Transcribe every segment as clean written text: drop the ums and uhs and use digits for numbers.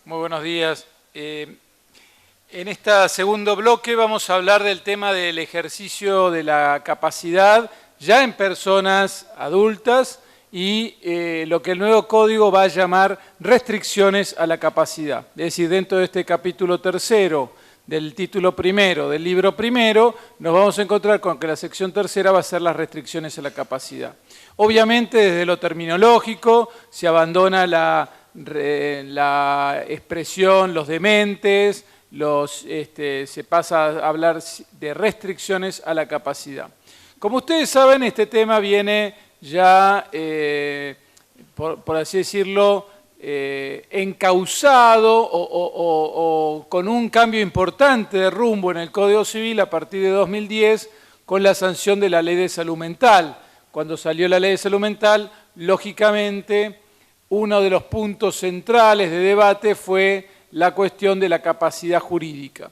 Muy buenos días. En este segundo bloque vamos a hablar del tema del ejercicio de la capacidad ya en personas adultas y lo que el nuevo código va a llamar restricciones a la capacidad. Es decir, dentro de este capítulo tercero del título primero del libro primero, nos vamos a encontrar con que la sección tercera va a ser las restricciones a la capacidad. Obviamente, desde lo terminológico, se abandona la expresión, los dementes, se pasa a hablar de restricciones a la capacidad. Como ustedes saben, este tema viene ya, por así decirlo, encauzado o con un cambio importante de rumbo en el Código Civil a partir de 2010 con la sanción de la Ley de Salud Mental. Cuando salió la Ley de Salud Mental, lógicamente, uno de los puntos centrales de debate fue la cuestión de la capacidad jurídica.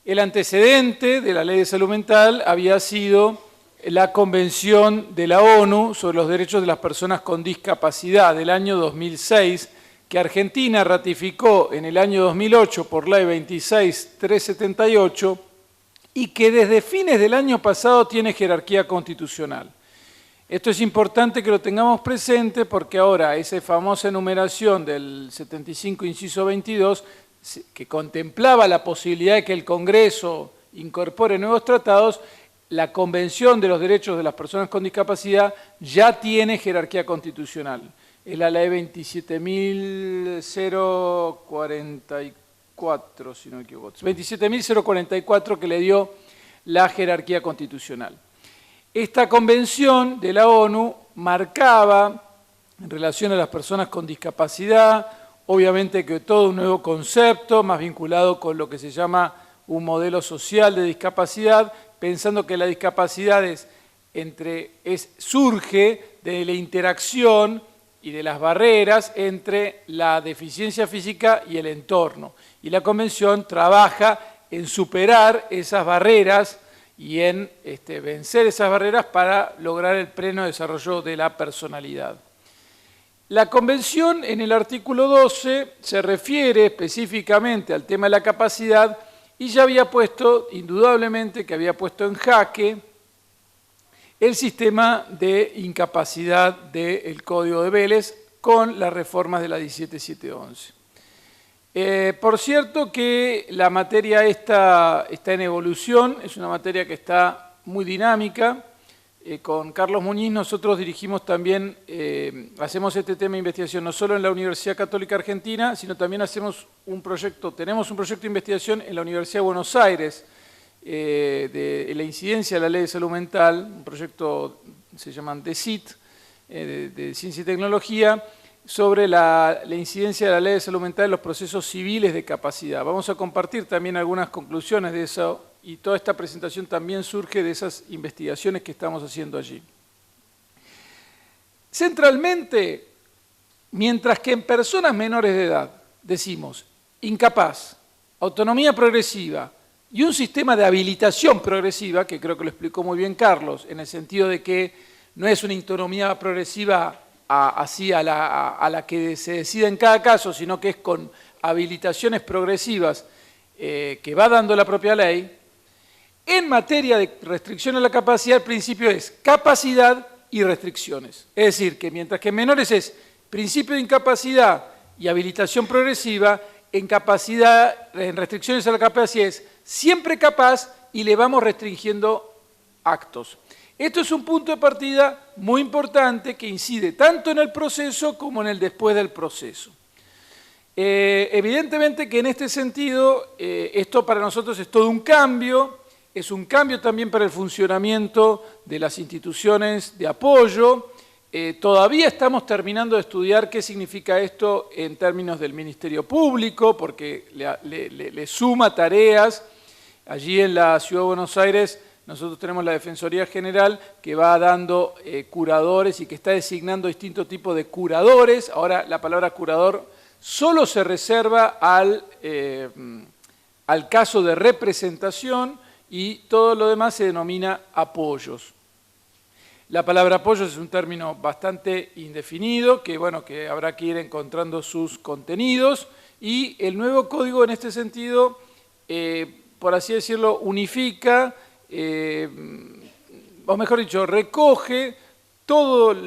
El antecedente de la Ley de Salud Mental había sido la Convención de la ONU sobre los derechos de las personas con discapacidad del año 2006, que Argentina ratificó en el año 2008 por Ley 26378 y que desde fines del año pasado tiene jerarquía constitucional. Esto es importante que lo tengamos presente porque ahora esa famosa enumeración del 75 inciso 22 que contemplaba la posibilidad de que el Congreso incorpore nuevos tratados, la Convención de los Derechos de las Personas con Discapacidad ya tiene jerarquía constitucional. Es la Ley 27.044, si no me equivoco. 27.044 que le dio la jerarquía constitucional. Esta convención de la ONU marcaba, en relación a las personas con discapacidad, obviamente que todo un nuevo concepto, más vinculado con lo que se llama un modelo social de discapacidad, pensando que la discapacidad surge de la interacción y de las barreras entre la deficiencia física y el entorno. Y la Convención trabaja en superar esas barreras y en vencer esas barreras para lograr el pleno desarrollo de la personalidad. La Convención, en el artículo 12, se refiere específicamente al tema de la capacidad y ya había puesto, indudablemente, que había puesto en jaque el sistema de incapacidad del Código de Vélez con las reformas de la 17711. Por cierto que la materia está en evolución, es una materia que está muy dinámica. Con Carlos Muñiz nosotros dirigimos también, hacemos este tema de investigación no solo en la Universidad Católica Argentina, sino también tenemos un proyecto de investigación en la Universidad de Buenos Aires, de la incidencia de la Ley de Salud Mental, un proyecto se llama DECIT, de Ciencia y Tecnología, sobre la incidencia de la Ley de Salud Mental en los procesos civiles de capacidad. Vamos a compartir también algunas conclusiones de eso y toda esta presentación también surge de esas investigaciones que estamos haciendo allí. Centralmente, mientras que en personas menores de edad decimos incapaz, autonomía progresiva y un sistema de habilitación progresiva, que creo que lo explicó muy bien Carlos, en el sentido de que no es una autonomía progresiva así a la que se decida en cada caso, sino que es con habilitaciones progresivas que va dando la propia ley. En materia de restricción a la capacidad, el principio es capacidad y restricciones. Es decir, que mientras que en menores es principio de incapacidad y habilitación progresiva, en restricciones a la capacidad es siempre capaz y le vamos restringiendo actos. Esto es un punto de partida muy importante que incide tanto en el proceso como en el después del proceso. Evidentemente que en este sentido, esto para nosotros es todo un cambio, es un cambio también para el funcionamiento de las instituciones de apoyo. Todavía estamos terminando de estudiar qué significa esto en términos del Ministerio Público, porque le suma tareas. Allí en la Ciudad de Buenos Aires nosotros tenemos la Defensoría General que va dando curadores y que está designando distintos tipos de curadores. Ahora la palabra curador solo se reserva al caso de representación y todo lo demás se denomina apoyos. La palabra apoyos es un término bastante indefinido que, bueno, que habrá que ir encontrando sus contenidos Y el nuevo código en este sentido, por así decirlo, unifica, o mejor dicho, recoge todas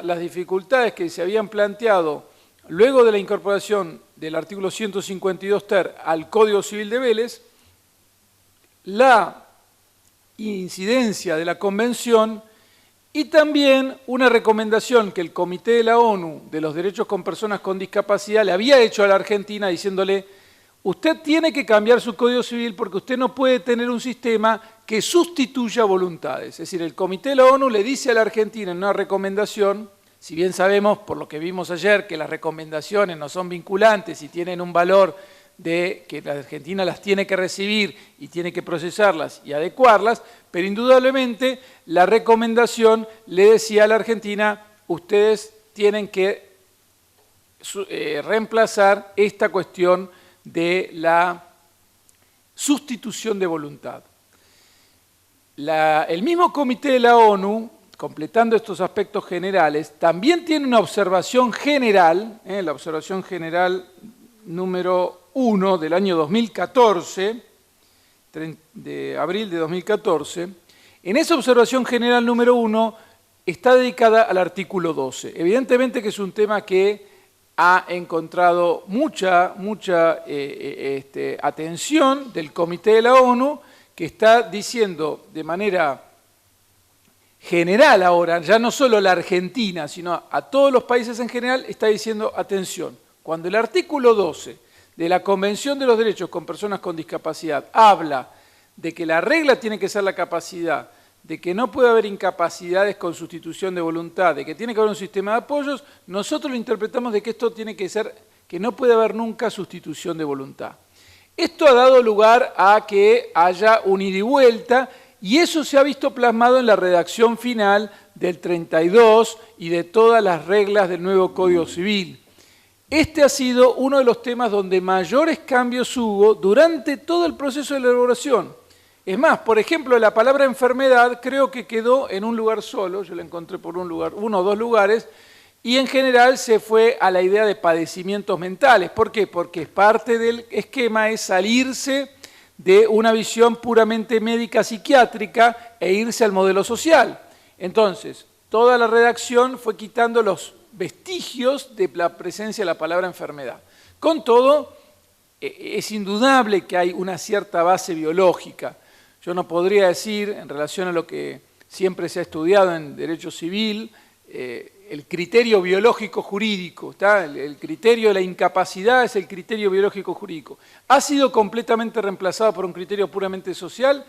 las dificultades que se habían planteado luego de la incorporación del artículo 152 ter al Código Civil de Vélez, la incidencia de la Convención y también una recomendación que el Comité de la ONU de los Derechos con Personas con Discapacidad le había hecho a la Argentina diciéndole: usted tiene que cambiar su Código Civil porque usted no puede tener un sistema que sustituya voluntades. Es decir, el Comité de la ONU le dice a la Argentina en una recomendación, si bien sabemos por lo que vimos ayer que las recomendaciones no son vinculantes y tienen un valor de que la Argentina las tiene que recibir y tiene que procesarlas y adecuarlas, pero indudablemente la recomendación le decía a la Argentina: ustedes tienen que reemplazar esta cuestión de la sustitución de voluntad. El mismo Comité de la ONU, completando estos aspectos generales, también tiene una observación general, la observación general número 1 del año 2014, de abril de 2014. En esa observación general número 1 está dedicada al artículo 12. Evidentemente que es un tema que ha encontrado mucha atención del Comité de la ONU, que está diciendo de manera general ahora, ya no solo la Argentina, sino a todos los países en general, está diciendo: atención, cuando el artículo 12 de la Convención de los Derechos con Personas con Discapacidad habla de que la regla tiene que ser la capacidad, de que no puede haber incapacidades con sustitución de voluntad, de que tiene que haber un sistema de apoyos, nosotros lo interpretamos de que esto tiene que ser, que no puede haber nunca sustitución de voluntad. Esto ha dado lugar a que haya un ida y vuelta, y eso se ha visto plasmado en la redacción final del 32 y de todas las reglas del nuevo Código Civil. Este ha sido uno de los temas donde mayores cambios hubo durante todo el proceso de elaboración. Es más, por ejemplo, la palabra enfermedad creo que quedó en un lugar solo, yo la encontré por uno o dos lugares, y en general se fue a la idea de padecimientos mentales. ¿Por qué? Porque parte del esquema es salirse de una visión puramente médica psiquiátrica e irse al modelo social. Entonces, toda la redacción fue quitando los vestigios de la presencia de la palabra enfermedad. Con todo, es indudable que hay una cierta base biológica. Yo no podría decir, en relación a lo que siempre se ha estudiado en derecho civil, el criterio biológico jurídico, ¿está? El criterio de la incapacidad es el criterio biológico jurídico. Ha sido completamente reemplazado por un criterio puramente social.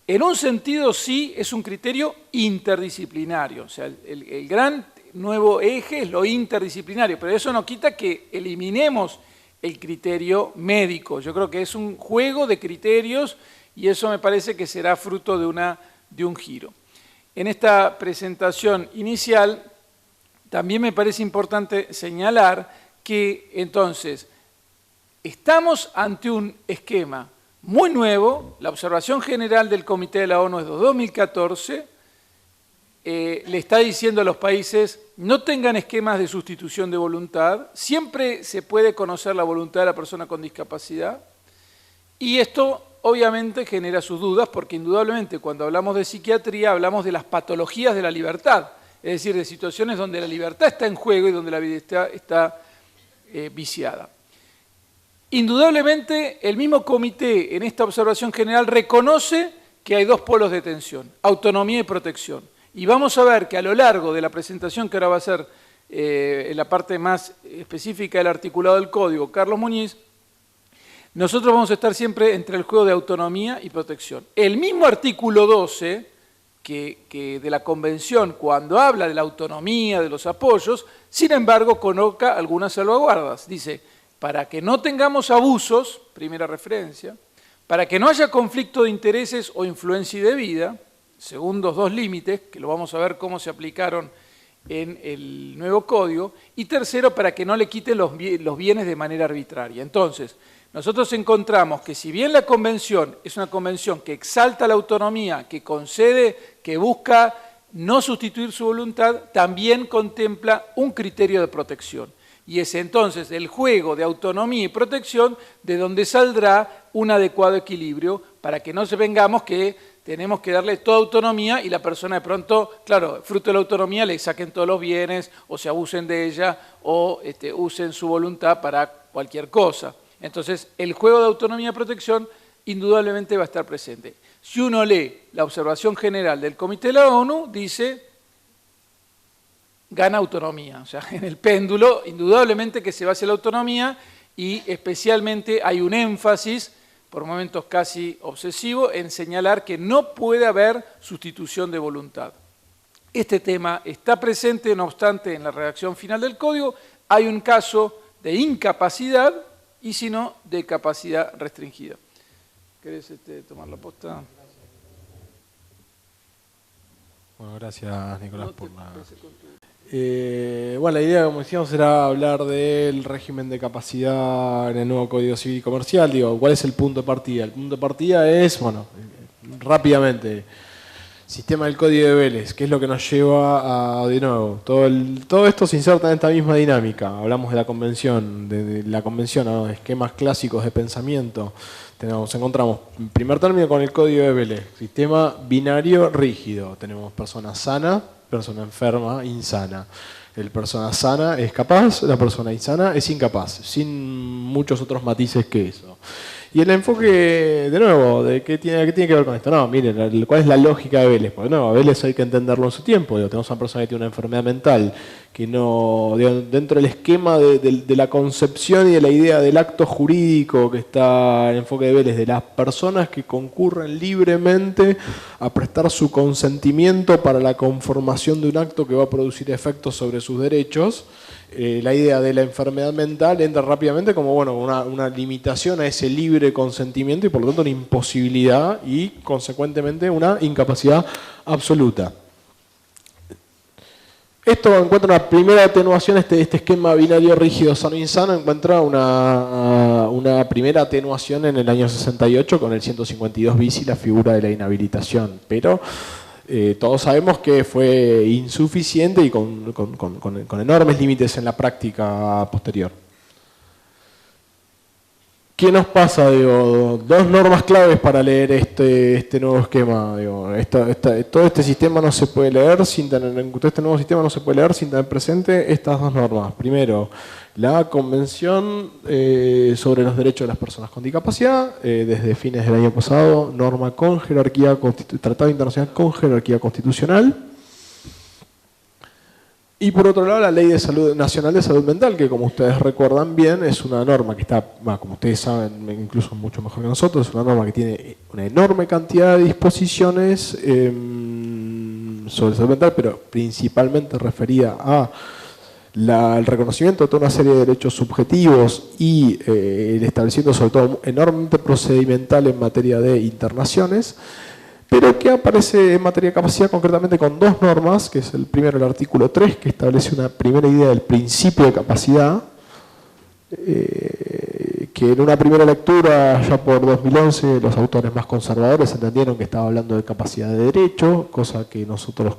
En un sentido sí es un criterio interdisciplinario, o sea, el gran nuevo eje es lo interdisciplinario, pero eso no quita que eliminemos el criterio médico. Yo creo que es un juego de criterios y eso me parece que será fruto de un giro. En esta presentación inicial también me parece importante señalar que entonces estamos ante un esquema muy nuevo. La observación general del Comité de la ONU es de 2014, le está diciendo a los países: no tengan esquemas de sustitución de voluntad, siempre se puede conocer la voluntad de la persona con discapacidad, y esto obviamente genera sus dudas, porque indudablemente cuando hablamos de psiquiatría hablamos de las patologías de la libertad, es decir, de situaciones donde la libertad está en juego y donde la vida está viciada. Indudablemente el mismo comité en esta observación general reconoce que hay dos polos de tensión: autonomía y protección. Y vamos a ver que a lo largo de la presentación que ahora va a ser en la parte más específica del articulado del código, Carlos Muñiz, nosotros vamos a estar siempre entre el juego de autonomía y protección. El mismo artículo 12 que de la Convención, cuando habla de la autonomía, de los apoyos, sin embargo coloca algunas salvaguardas. Dice: para que no tengamos abusos, primera referencia, para que no haya conflicto de intereses o influencia indebida, segundos dos límites, que lo vamos a ver cómo se aplicaron en el nuevo código, y tercero, para que no le quiten los bienes de manera arbitraria. Entonces, nosotros encontramos que si bien la convención es una convención que exalta la autonomía, que concede, que busca no sustituir su voluntad, también contempla un criterio de protección. Y es entonces el juego de autonomía y protección de donde saldrá un adecuado equilibrio para que no se vengamos que tenemos que darle toda autonomía y la persona de pronto, claro, fruto de la autonomía le saquen todos los bienes o se abusen de ella o usen su voluntad para cualquier cosa. Entonces, el juego de autonomía y protección indudablemente va a estar presente. Si uno lee la observación general del Comité de la ONU, dice, gana autonomía. O sea, en el péndulo, indudablemente que se va hacia la autonomía y especialmente hay un énfasis, por momentos casi obsesivo, en señalar que no puede haber sustitución de voluntad. Este tema está presente, no obstante, en la redacción final del código. Hay un caso de incapacidad y, si no, de capacidad restringida. ¿Querés tomar la posta? Bueno, gracias, Nicolás, por la... bueno, la idea, como decíamos, era hablar del régimen de capacidad en el nuevo Código Civil y Comercial. Digo, ¿cuál es el punto de partida? El punto de partida es, bueno, rápidamente, sistema del Código de Vélez, que es lo que nos lleva a, de nuevo, todo esto se inserta en esta misma dinámica. Hablamos de la convención, ¿no? Esquemas clásicos de pensamiento. Encontramos, en primer término, con el Código de Vélez, sistema binario rígido. Tenemos persona sana, persona enferma, insana. La persona sana es capaz, la persona insana es incapaz, sin muchos otros matices que eso. Y el enfoque, de nuevo, de qué tiene que ver con esto. No, miren, ¿cuál es la lógica de Vélez? Porque no, a Vélez hay que entenderlo en su tiempo. Tenemos una persona que tiene una enfermedad mental, que no, dentro del esquema de la concepción y de la idea del acto jurídico que está en el enfoque de Vélez, de las personas que concurren libremente a prestar su consentimiento para la conformación de un acto que va a producir efectos sobre sus derechos. La idea de la enfermedad mental entra rápidamente como bueno, una limitación a ese libre consentimiento y por lo tanto una imposibilidad y consecuentemente una incapacidad absoluta. Esto encuentra una primera atenuación, este esquema binario rígido sano-insano encuentra una primera atenuación en el año 68 con el 152 bis y la figura de la inhabilitación, pero todos sabemos que fue insuficiente y con enormes límites en la práctica posterior. ¿Qué nos pasa? Digo, dos normas claves para leer este nuevo esquema. Digo, todo este sistema no se puede leer todo este nuevo sistema no se puede leer sin tener presente estas dos normas. Primero, la Convención sobre los Derechos de las Personas con Discapacidad, desde fines del año pasado, norma con jerarquía, tratado internacional con jerarquía constitucional. Y por otro lado, la Ley de Salud Nacional de Salud Mental, que como ustedes recuerdan bien, es una norma que está, como ustedes saben, incluso mucho mejor que nosotros, es una norma que tiene una enorme cantidad de disposiciones sobre salud mental, pero principalmente referida a el reconocimiento de toda una serie de derechos subjetivos y el establecimiento sobre todo enormemente procedimental en materia de internaciones, pero que aparece en materia de capacidad concretamente con dos normas, que es el primero, el artículo 3, que establece una primera idea del principio de capacidad, que en una primera lectura, ya por 2011, los autores más conservadores entendieron que estaba hablando de capacidad de derecho, cosa que nosotros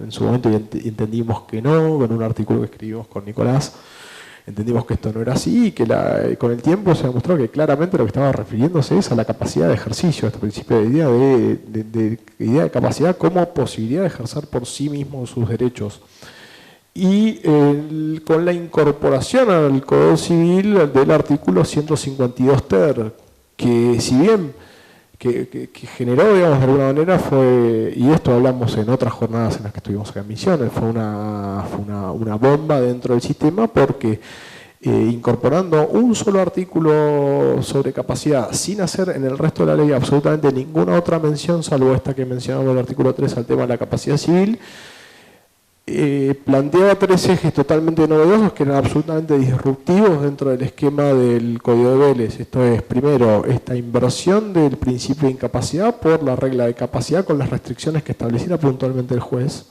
en su momento entendimos que no, con un artículo que escribimos con Nicolás, entendimos que esto no era así y que con el tiempo se demostró que claramente lo que estaba refiriéndose es a la capacidad de ejercicio, a este principio de idea de capacidad como posibilidad de ejercer por sí mismo sus derechos. Y con la incorporación al Código Civil del artículo 152 ter, que si bien que generó, digamos, de alguna manera fue, y esto hablamos en otras jornadas en las que estuvimos acá en Misiones, fue una bomba dentro del sistema porque incorporando un solo artículo sobre capacidad sin hacer en el resto de la ley absolutamente ninguna otra mención, salvo esta que mencionamos en el artículo 3 al tema de la capacidad civil, planteaba tres ejes totalmente novedosos que eran absolutamente disruptivos dentro del esquema del Código de Vélez. Esto es, primero, esta inversión del principio de incapacidad por la regla de capacidad con las restricciones que estableciera puntualmente el juez.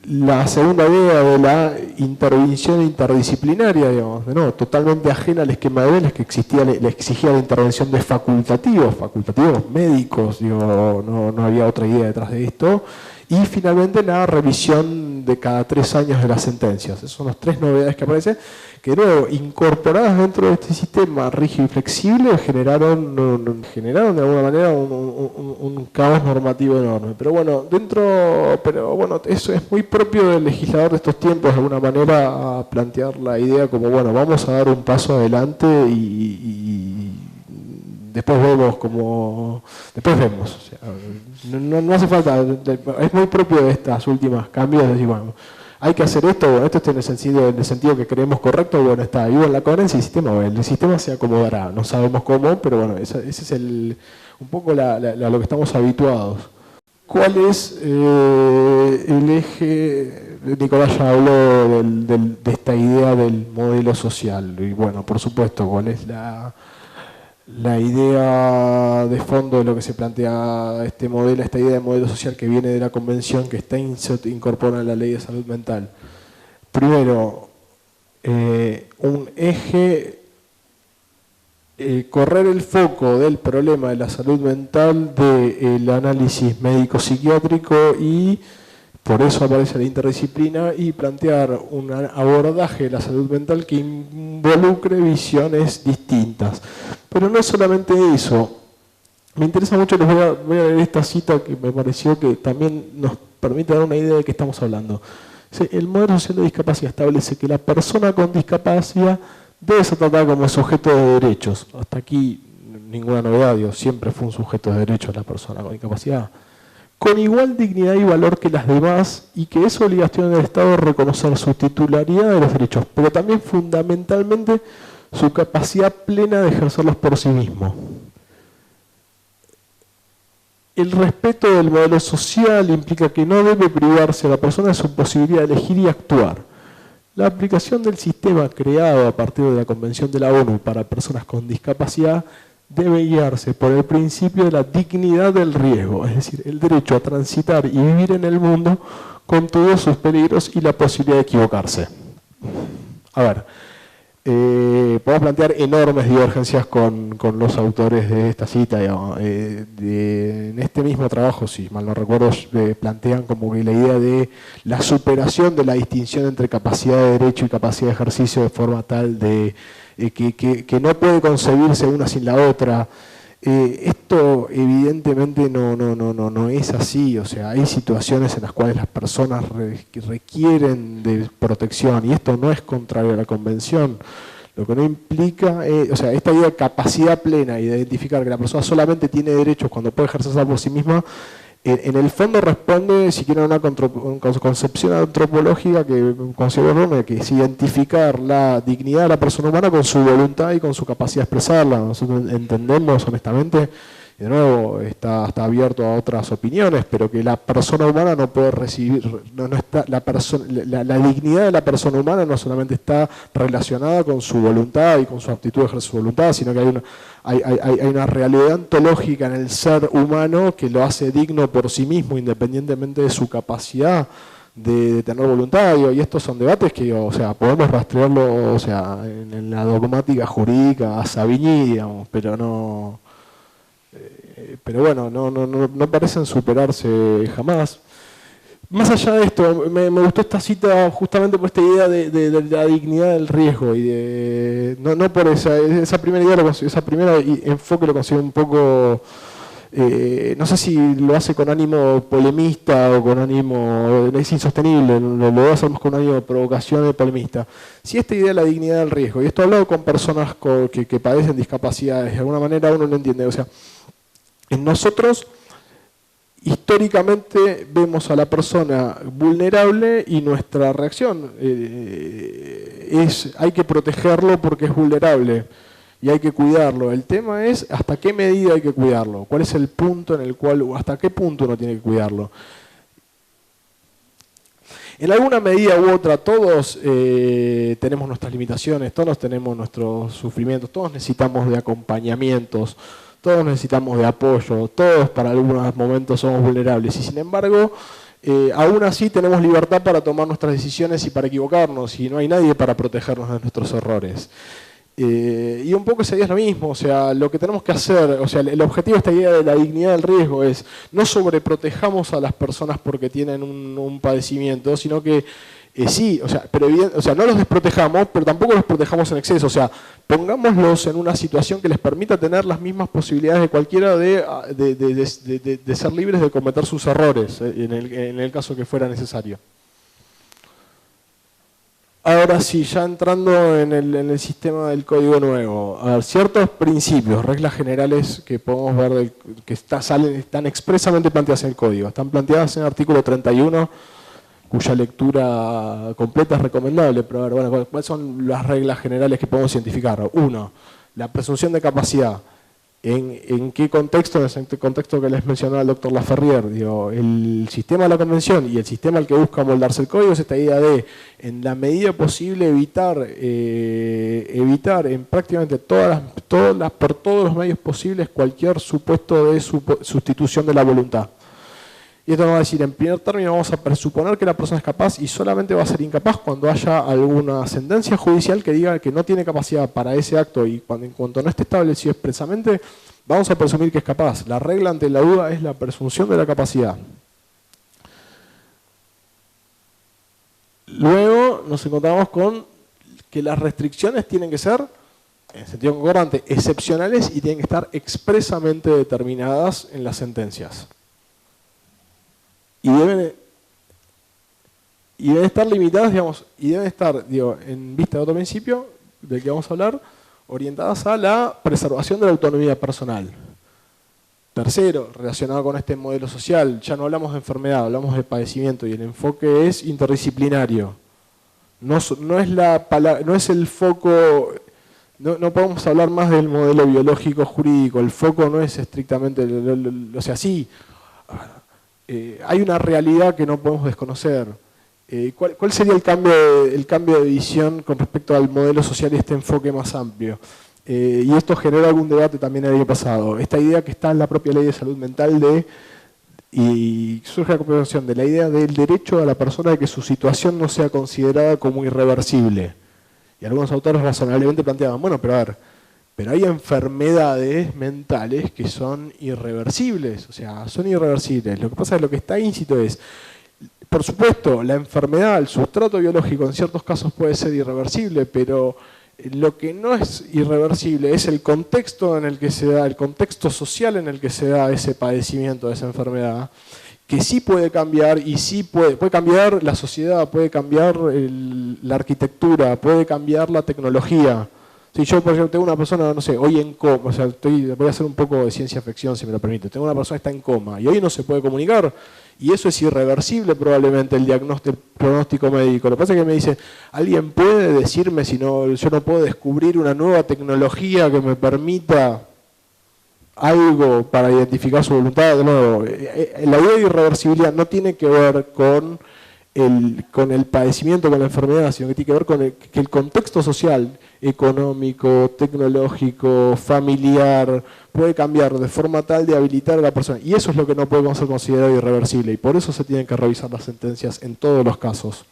La segunda idea de la intervención interdisciplinaria, digamos, totalmente ajena al esquema de Vélez, que le exigía la intervención de facultativos médicos, no había otra idea detrás de esto. Y finalmente la revisión revisión de cada 3 años de las sentencias. Esas son las 3 novedades que aparecen, que de nuevo, incorporadas dentro de este sistema rígido y flexible, generaron de alguna manera un caos normativo enorme. Pero bueno, eso es muy propio del legislador de estos tiempos, de alguna manera, a plantear la idea como, bueno, vamos a dar un paso adelante y después vemos después vemos. O sea, no hace falta, es muy propio de estas últimas cambios, de decir, bueno, hay que hacer esto, bueno, esto está en el sentido que creemos correcto, bueno, está, y bueno, la coherencia del sistema, bueno, el sistema se acomodará, no sabemos cómo, pero bueno, ese es un poco lo que estamos habituados. ¿Cuál es el eje? Nicolás ya habló de esta idea del modelo social, y bueno, por supuesto, ¿cuál es la idea de fondo de lo que se plantea esta idea de modelo social que viene de la Convención, que está incorporada en la Ley de Salud Mental? Primero, un eje, correr el foco del problema de la salud mental del análisis médico-psiquiátrico, y por eso aparece la interdisciplina, y plantear un abordaje de la salud mental que involucre visiones distintas. Pero no es solamente eso. Me interesa mucho, les voy a leer esta cita que me pareció que también nos permite dar una idea de qué estamos hablando. El modelo social de discapacidad establece que la persona con discapacidad debe ser tratada como sujeto de derechos. Hasta aquí ninguna novedad, siempre fue un sujeto de derechos la persona con discapacidad, con igual dignidad y valor que las demás, y que es obligación del Estado reconocer su titularidad de los derechos, pero también fundamentalmente su capacidad plena de ejercerlos por sí mismo. El respeto del modelo social implica que no debe privarse a la persona de su posibilidad de elegir y actuar. La aplicación del sistema creado a partir de la Convención de la ONU para personas con discapacidad debe guiarse por el principio de la dignidad del riesgo, es decir, el derecho a transitar y vivir en el mundo con todos sus peligros y la posibilidad de equivocarse. A ver, podemos plantear enormes divergencias con los autores de esta cita. En este mismo trabajo, si mal no recuerdo, plantean como que la idea de la superación de la distinción entre capacidad de derecho y capacidad de ejercicio de forma tal de que no puede concebirse una sin la otra. Esto evidentemente no es así. O sea, hay situaciones en las cuales las personas requieren de protección, y esto no es contrario a la Convención. Lo que no implica, o sea, esta idea de capacidad plena y de identificar que la persona solamente tiene derechos cuando puede ejercerse por sí misma, en el fondo responde, si quieren, a una concepción antropológica que considero errónea, que es identificar la dignidad de la persona humana con su voluntad y con su capacidad de expresarla. Nosotros entendemos, honestamente, y de nuevo está abierto a otras opiniones, pero que la persona humana no puede recibir, la dignidad de la persona humana no solamente está relacionada con su voluntad y con su aptitud de ejercer su voluntad, sino que hay una realidad ontológica en el ser humano que lo hace digno por sí mismo, independientemente de su capacidad de tener voluntad. Y estos son debates que, o sea, podemos rastrearlo, o sea, en la dogmática jurídica a Savigny, digamos, pero no. Pero bueno, no parecen superarse jamás. Más allá de esto, me gustó esta cita justamente por esta idea de la dignidad del riesgo, y no por esa primera idea, esa primera enfoque lo considero un poco, no sé si lo hace con ánimo polemista o con ánimo, es insostenible, lo va a hacer más con ánimo de provocación y polemista. Si esta idea de la dignidad del riesgo, y esto he hablado con personas que padecen discapacidades, de alguna manera uno lo entiende, o sea, en nosotros históricamente vemos a la persona vulnerable y nuestra reacción es hay que protegerlo porque es vulnerable y hay que cuidarlo. El tema es hasta qué medida hay que cuidarlo, cuál es el punto en el cual, hasta qué punto uno tiene que cuidarlo. En alguna medida u otra todos tenemos nuestras limitaciones, todos tenemos nuestros sufrimientos, todos necesitamos de acompañamientos, todos necesitamos de apoyo, todos para algunos momentos somos vulnerables, y sin embargo, aún así tenemos libertad para tomar nuestras decisiones y para equivocarnos, y no hay nadie para protegernos de nuestros errores. Y un poco esa idea es lo mismo, o sea, lo que tenemos que hacer, o sea, el objetivo de esta idea de la dignidad del riesgo es no sobreprotejamos a las personas porque tienen un padecimiento, sino que sí, o sea, pero no los desprotejamos, pero tampoco los protejamos en exceso, o sea, pongámoslos en una situación que les permita tener las mismas posibilidades de cualquiera de ser libres de cometer sus errores, en el caso que fuera necesario. Ahora sí, ya entrando en el sistema del código nuevo, a ver, ciertos principios, reglas generales que podemos ver que están expresamente planteadas en el código, están planteadas en el artículo 31, cuya lectura completa es recomendable, pero a ver, bueno, ¿cuáles son las reglas generales que podemos identificar? Uno, la presunción de capacidad. ¿En qué contexto? En ese contexto que les mencionó el doctor Laferrière, digo, el sistema de la convención y el sistema al que busca moldarse el código es esta idea de, en la medida posible, evitar en prácticamente por todos los medios posibles cualquier supuesto de sustitución de la voluntad. Y esto nos va a decir, en primer término, vamos a presuponer que la persona es capaz y solamente va a ser incapaz cuando haya alguna sentencia judicial que diga que no tiene capacidad para ese acto y en cuanto no esté establecido expresamente, vamos a presumir que es capaz. La regla ante la duda es la presunción de la capacidad. Luego nos encontramos con que las restricciones tienen que ser, en sentido concordante, excepcionales y tienen que estar expresamente determinadas en las sentencias. Y deben estar limitadas, digamos, y deben estar, en vista de otro principio del que vamos a hablar, orientadas a la preservación de la autonomía personal. Tercero, relacionado con este modelo social, ya no hablamos de enfermedad, hablamos de padecimiento y el enfoque es interdisciplinario. No es el foco, no podemos hablar más del modelo biológico jurídico, el foco no es estrictamente, o sea, sí, hay una realidad que no podemos desconocer. ¿Cuál sería el cambio de visión con respecto al modelo social y este enfoque más amplio? Y esto generó algún debate también el año pasado. Esta idea que está en la propia ley de salud mental y surge la comprensión de la idea del derecho a la persona de que su situación no sea considerada como irreversible. Y algunos autores razonablemente planteaban, bueno, pero a ver, pero hay enfermedades mentales que son irreversibles, o sea, son irreversibles. Lo que pasa es que lo que está íncito es, por supuesto, la enfermedad, el sustrato biológico en ciertos casos puede ser irreversible, pero lo que no es irreversible es el contexto en el que se da, el contexto social en el que se da ese padecimiento de esa enfermedad, que sí puede cambiar y sí puede cambiar la sociedad, puede cambiar la arquitectura, puede cambiar la tecnología. Si yo, por ejemplo, tengo una persona, no sé, hoy en coma, o sea, voy a hacer un poco de ciencia ficción, si me lo permite. Tengo una persona que está en coma y hoy no se puede comunicar y eso es irreversible probablemente el pronóstico médico. Lo que pasa es que me dice, ¿alguien puede decirme si no, yo no puedo descubrir una nueva tecnología que me permita algo para identificar su voluntad? De nuevo, la idea de irreversibilidad no tiene que ver con el padecimiento, con la enfermedad, sino que tiene que ver con que el contexto social, económico, tecnológico, familiar, puede cambiar de forma tal de habilitar a la persona. Y eso es lo que no podemos ser considerado irreversible y por eso se tienen que revisar las sentencias en todos los casos.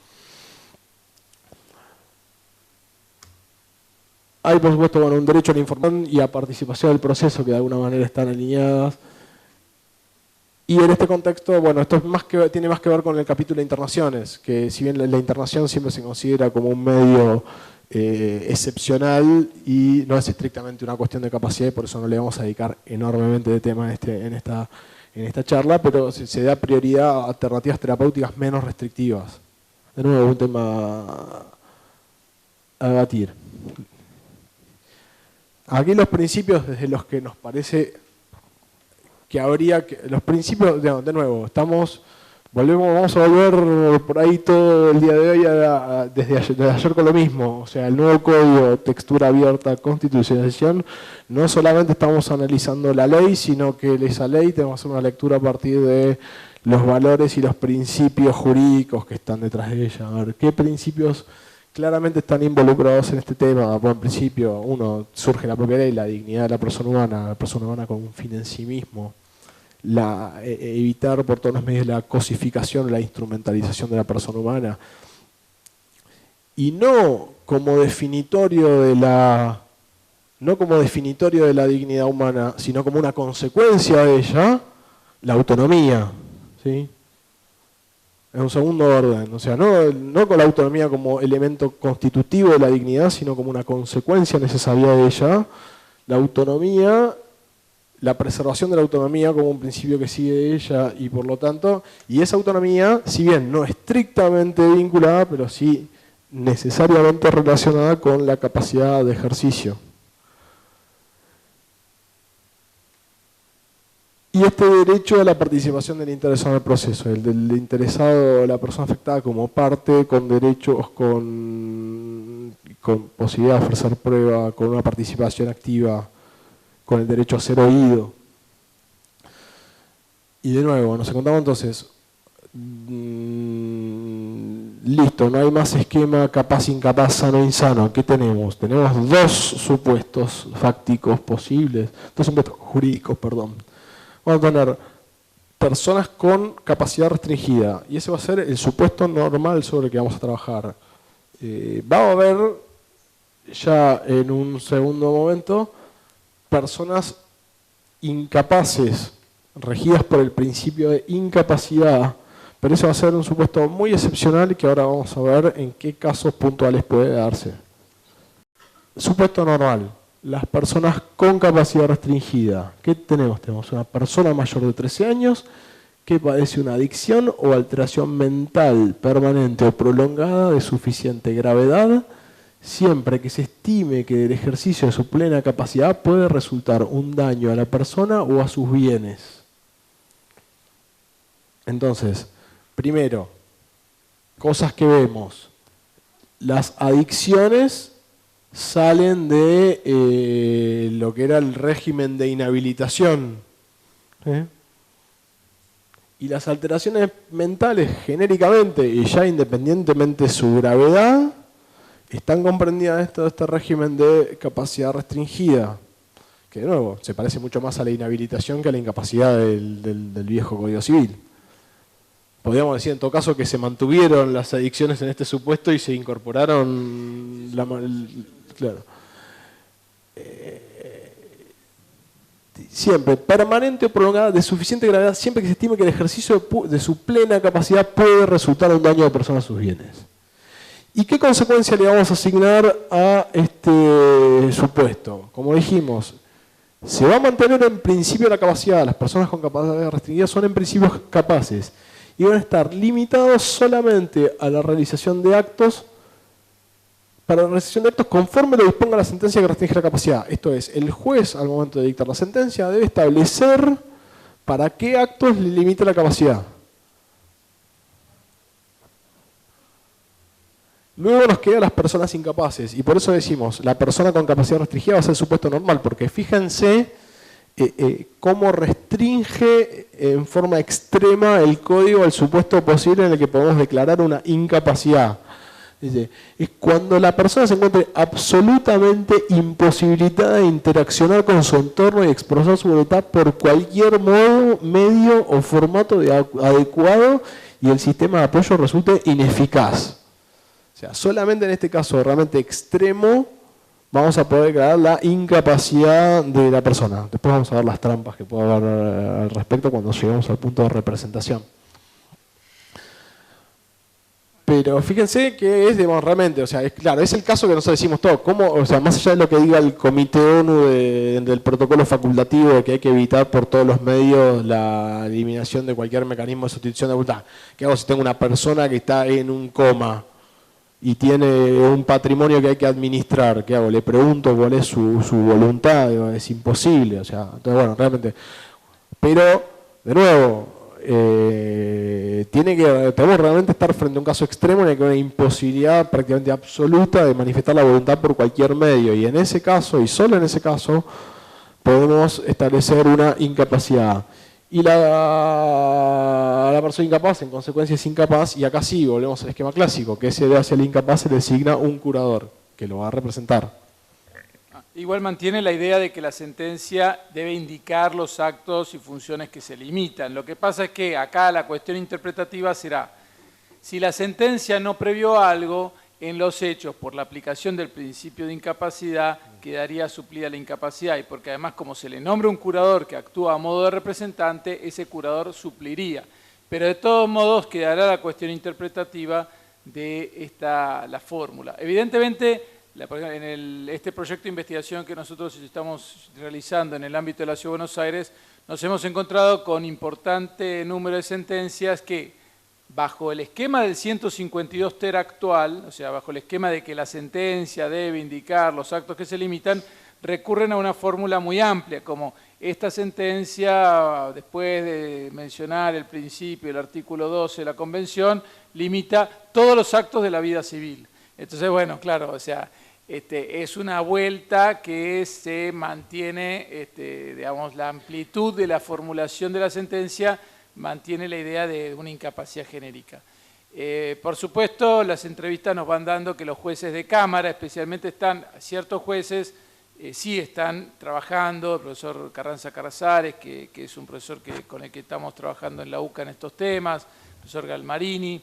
Hay, por supuesto, un derecho a la información y a participación del proceso que de alguna manera están alineadas. Y en este contexto, bueno, esto es tiene más que ver con el capítulo de internaciones, que si bien la internación siempre se considera como un medio excepcional y no es estrictamente una cuestión de capacidad, y por eso no le vamos a dedicar enormemente de tema en esta charla, pero se da prioridad a alternativas terapéuticas menos restrictivas. De nuevo, un tema a debatir. Aquí los principios desde los que nos parece que habría que... Los principios, de nuevo, vamos a volver por ahí todo el día de hoy, desde ayer con lo mismo. O sea, el nuevo código, textura abierta, constitucionalización, no solamente estamos analizando la ley, sino que esa ley tenemos que hacer una lectura a partir de los valores y los principios jurídicos que están detrás de ella. A ver, ¿qué principios claramente están involucrados en este tema? Bueno, en principio, uno, surge la propia ley, la dignidad de la persona humana con un fin en sí mismo. Evitar por todos los medios la cosificación, la instrumentalización de la persona humana. Y no como definitorio de la no como definitorio de la dignidad humana, sino como una consecuencia de ella, la autonomía, ¿sí? En un segundo orden, o sea, no con la autonomía como elemento constitutivo de la dignidad, sino como una consecuencia necesaria de ella, la autonomía, la preservación de la autonomía como un principio que sigue de ella y por lo tanto, y esa autonomía, si bien no estrictamente vinculada, pero sí necesariamente relacionada con la capacidad de ejercicio. Y este derecho a la participación del interesado en el proceso, el del interesado, la persona afectada como parte, con derechos, con posibilidad de ofrecer prueba, con una participación activa, con el derecho a ser oído. Y de nuevo, nos encontramos entonces, listo, no hay más esquema capaz-incapaz, sano-insano. ¿Qué tenemos? Tenemos dos supuestos fácticos posibles, dos supuestos jurídicos, perdón. Vamos a tener personas con capacidad restringida, y ese va a ser el supuesto normal sobre el que vamos a trabajar. Vamos a ver ya en un segundo momento personas incapaces, regidas por el principio de incapacidad, pero eso va a ser un supuesto muy excepcional que ahora vamos a ver en qué casos puntuales puede darse. Supuesto normal. Las personas con capacidad restringida. ¿Qué tenemos? Tenemos una persona mayor de 13 años que padece una adicción o alteración mental permanente o prolongada de suficiente gravedad, siempre que se estime que del ejercicio de su plena capacidad puede resultar un daño a la persona o a sus bienes. Entonces, primero, cosas que vemos. Las adicciones salen de lo que era el régimen de inhabilitación. Y las alteraciones mentales, genéricamente y ya independientemente de su gravedad, están comprendidas dentro de este régimen de capacidad restringida, que de nuevo se parece mucho más a la inhabilitación que a la incapacidad del viejo Código Civil. Podríamos decir en todo caso que se mantuvieron las adicciones en este supuesto y se incorporaron claro. Siempre, permanente o prolongada de suficiente gravedad, siempre que se estime que el ejercicio de su plena capacidad puede resultar un daño a personas a sus bienes. ¿Y qué consecuencia le vamos a asignar a este supuesto? Como dijimos, se va a mantener en principio la capacidad, las personas con capacidad restringida son en principio capaces y van a estar limitados solamente a la realización de actos, para la realización de actos conforme lo disponga la sentencia que restringe la capacidad. Esto es, el juez al momento de dictar la sentencia debe establecer para qué actos le limita la capacidad. Luego nos quedan las personas incapaces, y por eso decimos, la persona con capacidad restringida va a ser el supuesto normal, porque fíjense cómo restringe en forma extrema el código al supuesto posible en el que podemos declarar una incapacidad. Dice, es cuando la persona se encuentre absolutamente imposibilitada de interaccionar con su entorno y expresar su voluntad por cualquier modo, medio o formato adecuado y el sistema de apoyo resulte ineficaz. O sea, solamente en este caso realmente extremo vamos a poder declarar la incapacidad de la persona. Después vamos a ver las trampas que puede haber al respecto cuando lleguemos al punto de representación. Pero fíjense que es, digamos, realmente, o sea, claro, es el caso que nosotros decimos todo. ¿Cómo? O sea, más allá de lo que diga el Comité ONU del protocolo facultativo de que hay que evitar por todos los medios la eliminación de cualquier mecanismo de sustitución de voluntad. ¿Qué hago si tengo una persona que está en un coma y tiene un patrimonio que hay que administrar? ¿Qué hago? Le pregunto cuál es su voluntad. Digo, es imposible, o sea, entonces, bueno, realmente. Pero, de nuevo, tenemos realmente estar frente a un caso extremo en el que hay una imposibilidad prácticamente absoluta de manifestar la voluntad por cualquier medio, y en ese caso, y solo en ese caso, podemos establecer una incapacidad. Y la persona incapaz, en consecuencia, es incapaz, y acá sí, volvemos al esquema clásico, que se debe hacia el incapaz se le designa un curador, que lo va a representar. Igual mantiene la idea de que la sentencia debe indicar los actos y funciones que se limitan. Lo que pasa es que acá la cuestión interpretativa será, si la sentencia no previó algo, en los hechos, por la aplicación del principio de incapacidad, quedaría suplida la incapacidad, y porque además como se le nombra un curador que actúa a modo de representante, ese curador supliría. Pero de todos modos quedará la cuestión interpretativa de la fórmula. Evidentemente, este proyecto de investigación que nosotros estamos realizando en el ámbito de la Ciudad de Buenos Aires, nos hemos encontrado con importante número de sentencias que, bajo el esquema del 152 ter actual, o sea, bajo el esquema de que la sentencia debe indicar los actos que se limitan, recurren a una fórmula muy amplia, como esta sentencia, después de mencionar el principio del artículo 12 de la Convención, limita todos los actos de la vida civil. Entonces, bueno, claro, o sea, es una vuelta que se mantiene, digamos, la amplitud de la formulación de la sentencia mantiene la idea de una incapacidad genérica. Por supuesto, las entrevistas nos van dando que los jueces de Cámara, especialmente ciertos jueces, sí están trabajando, el profesor Carranza Carazares, que es un profesor con el que estamos trabajando en la UCA en estos temas, el profesor Galmarini,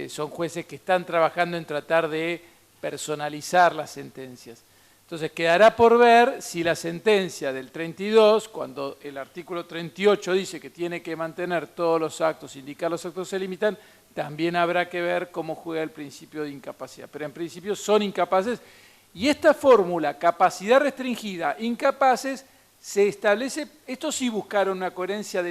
son jueces que están trabajando en tratar de personalizar las sentencias. Entonces quedará por ver si la sentencia del 32, cuando el artículo 38 dice que tiene que mantener todos los actos, indicar los actos se limitan, también habrá que ver cómo juega el principio de incapacidad. Pero en principio son incapaces. Y esta fórmula, capacidad restringida, incapaces, se establece, estos sí buscaron una coherencia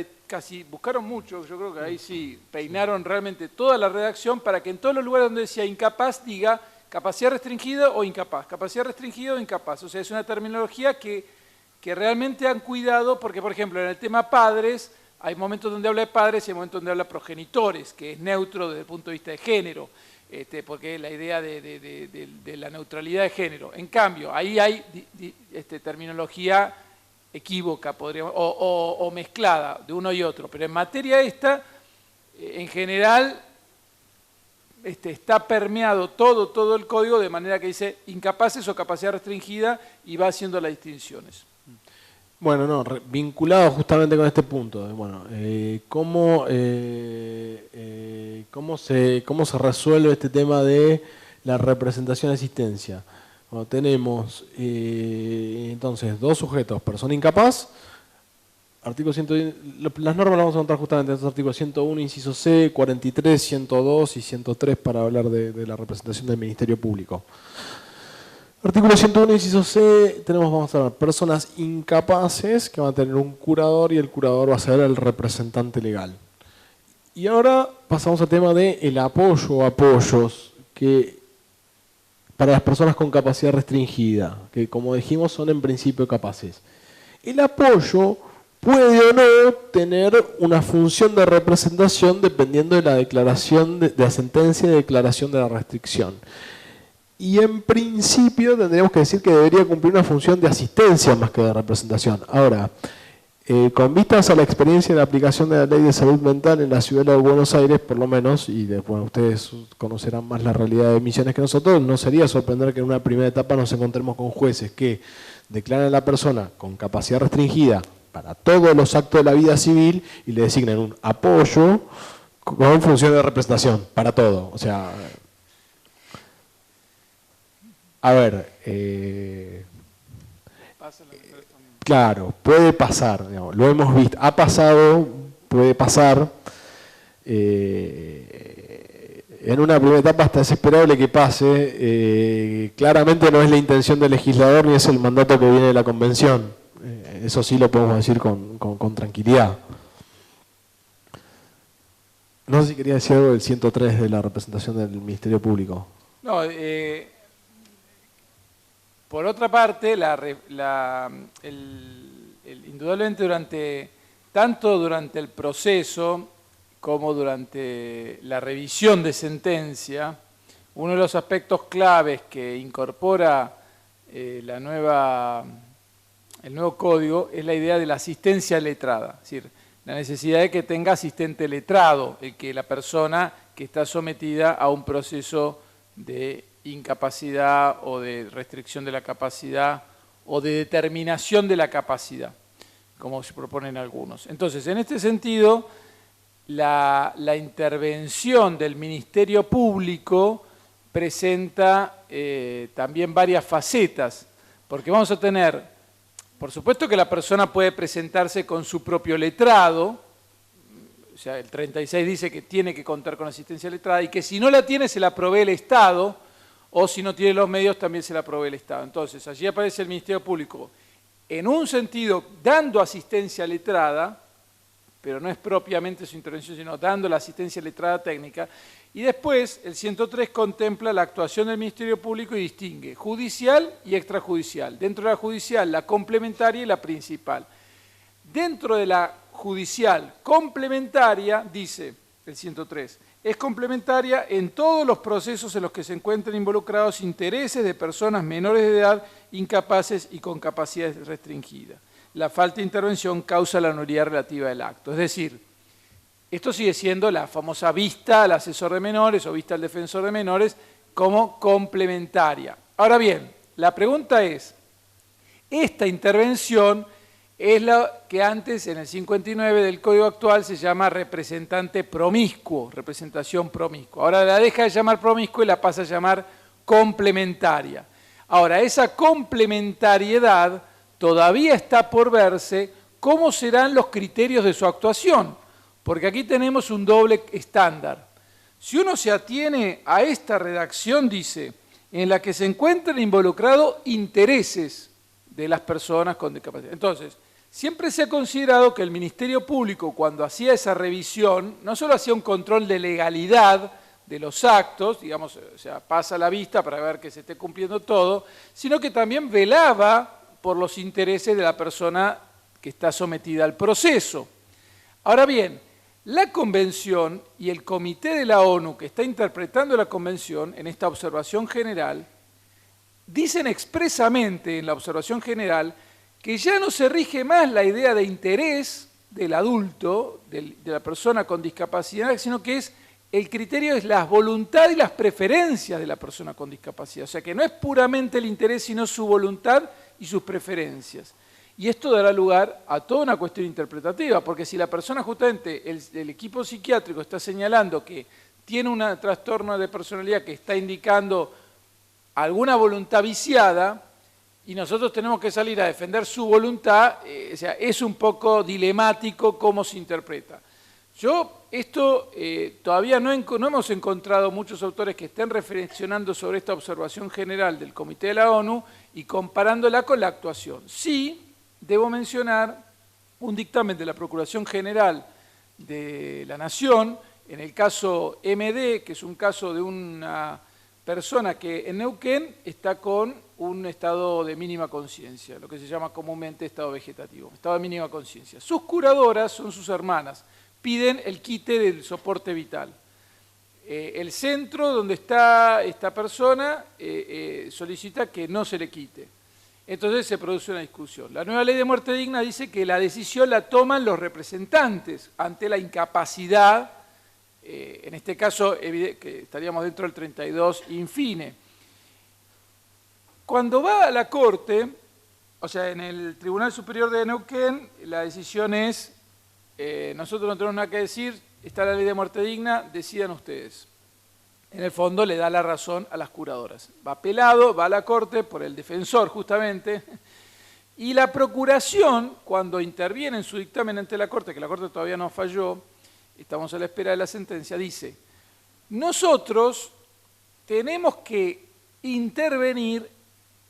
buscaron mucho, yo creo que ahí sí, peinaron realmente toda la redacción para que en todos los lugares donde decía incapaz diga capacidad restringida o incapaz, capacidad restringida o incapaz. O sea, es una terminología que realmente han cuidado, porque por ejemplo en el tema padres, hay momentos donde habla de padres y hay momentos donde habla de progenitores, que es neutro desde el punto de vista de género. Porque es la idea de la neutralidad de género. En cambio, ahí hay terminología equívoca, podríamos, o mezclada de uno y otro. Pero en materia en general, está permeado todo el código de manera que dice incapaces o capacidad restringida y va haciendo las distinciones. Bueno, no, vinculado justamente con este punto, bueno, ¿cómo se resuelve este tema de la representación de asistencia? Bueno, tenemos entonces dos sujetos, persona incapaz, artículo 110, las normas las vamos a encontrar justamente en estos artículos 101, inciso C, 43, 102 y 103 para hablar de la representación del Ministerio Público. Artículo 101, inciso C, vamos a ver, personas incapaces que van a tener un curador y el curador va a ser el representante legal. Y ahora pasamos al tema del apoyo o apoyos que para las personas con capacidad restringida, que como dijimos son en principio capaces. El apoyo puede o no tener una función de representación dependiendo de la declaración de la sentencia de declaración de la restricción. Y en principio tendríamos que decir que debería cumplir una función de asistencia más que de representación. Ahora, con vistas a la experiencia de la aplicación de la Ley de Salud Mental en la Ciudad de Buenos Aires, por lo menos, y después ustedes conocerán más la realidad de Misiones que nosotros, no sería sorprender que en una primera etapa nos encontremos con jueces que declaran a la persona con capacidad restringida para todos los actos de la vida civil y le designen un apoyo con función de representación para todo. O sea, a ver, claro, puede pasar, digamos, lo hemos visto, ha pasado, puede pasar, en una primera etapa hasta es esperable que pase, claramente no es la intención del legislador ni es el mandato que viene de la Convención, eso sí lo podemos decir con tranquilidad. No sé si quería decir algo del 103 de la representación del Ministerio Público. No, por otra parte, indudablemente tanto durante el proceso como durante la revisión de sentencia, uno de los aspectos claves que incorpora el nuevo código es la idea de la asistencia letrada, es decir, la necesidad de que tenga asistente letrado, que la persona que está sometida a un proceso de incapacidad o de restricción de la capacidad o de determinación de la capacidad, como se proponen algunos. Entonces, en este sentido, la intervención del Ministerio Público presenta también varias facetas, Porque vamos a tener, por supuesto que la persona puede presentarse con su propio letrado, o sea, el 36 dice que tiene que contar con asistencia letrada y que si no la tiene se la provee el Estado, o si no tiene los medios también se la provee el Estado. Entonces, allí aparece el Ministerio Público, en un sentido, dando asistencia letrada, pero no es propiamente su intervención, sino dando la asistencia letrada técnica. Y después, el 103 contempla la actuación del Ministerio Público y distingue judicial y extrajudicial. Dentro de la judicial, la complementaria y la principal. Dentro de la judicial complementaria, dice el 103, es complementaria en todos los procesos en los que se encuentren involucrados intereses de personas menores de edad, incapaces y con capacidades restringidas. La falta de intervención causa la nulidad relativa del acto. Es decir, esto sigue siendo la famosa vista al asesor de menores o vista al defensor de menores como complementaria. Ahora bien, la pregunta es, esta intervención es la que antes, en el 59 del Código actual, se llama representante promiscuo, representación promiscua. Ahora la deja de llamar promiscuo y la pasa a llamar complementaria. Ahora, esa complementariedad todavía está por verse cómo serán los criterios de su actuación, porque aquí tenemos un doble estándar. Si uno se atiene a esta redacción, dice, en la que se encuentran involucrados intereses de las personas con discapacidad. Entonces, siempre se ha considerado que el Ministerio Público, cuando hacía esa revisión, no solo hacía un control de legalidad de los actos, digamos, o sea, pasa la vista para ver que se esté cumpliendo todo, sino que también velaba por los intereses de la persona que está sometida al proceso. Ahora bien, la Convención y el Comité de la ONU que está interpretando la Convención en esta observación general, dicen expresamente en la observación general que ya no se rige más la idea de interés del adulto, de la persona con discapacidad, sino que el criterio es la voluntad y las preferencias de la persona con discapacidad. O sea que no es puramente el interés, sino su voluntad y sus preferencias. Y esto dará lugar a toda una cuestión interpretativa, porque si la persona justamente, el equipo psiquiátrico está señalando que tiene un trastorno de personalidad que está indicando alguna voluntad viciada, y nosotros tenemos que salir a defender su voluntad, o sea, es un poco dilemático cómo se interpreta. Todavía no hemos encontrado muchos autores que estén reflexionando sobre esta observación general del Comité de la ONU y comparándola con la actuación. Sí, debo mencionar un dictamen de la Procuración General de la Nación, en el caso MD, que es un caso de una persona que en Neuquén está con un estado de mínima conciencia, lo que se llama comúnmente estado vegetativo, estado de mínima conciencia. Sus curadoras son sus hermanas, piden el quite del soporte vital. El centro donde está esta persona solicita que no se le quite. Entonces se produce una discusión. La nueva ley de muerte digna dice que la decisión la toman los representantes ante la incapacidad, en este caso que estaríamos dentro del 32 infine. Cuando va a la Corte, o sea, en el Tribunal Superior de Neuquén, la decisión es, nosotros no tenemos nada que decir, está la ley de muerte digna, decidan ustedes. En el fondo le da la razón a las curadoras. Va apelado, va a la Corte por el defensor justamente, y la Procuración, cuando interviene en su dictamen ante la Corte, que la Corte todavía no falló, estamos a la espera de la sentencia, dice, nosotros tenemos que intervenir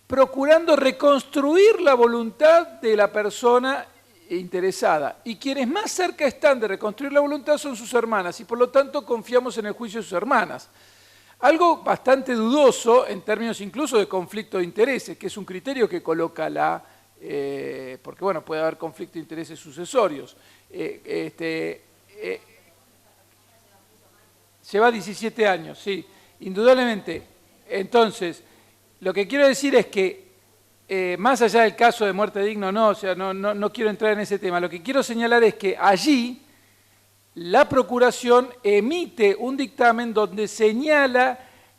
procurando reconstruir la voluntad de la persona interesada. Y quienes más cerca están de reconstruir la voluntad son sus hermanas, y por lo tanto confiamos en el juicio de sus hermanas. Algo bastante dudoso en términos incluso de conflicto de intereses, que es un criterio que coloca porque bueno, puede haber conflicto de intereses sucesorios. Lleva 17 años, sí, indudablemente. Entonces, lo que quiero decir es que, más allá del caso de muerte digna o no, o sea, no quiero entrar en ese tema, lo que quiero señalar es que allí la Procuración emite un dictamen donde señala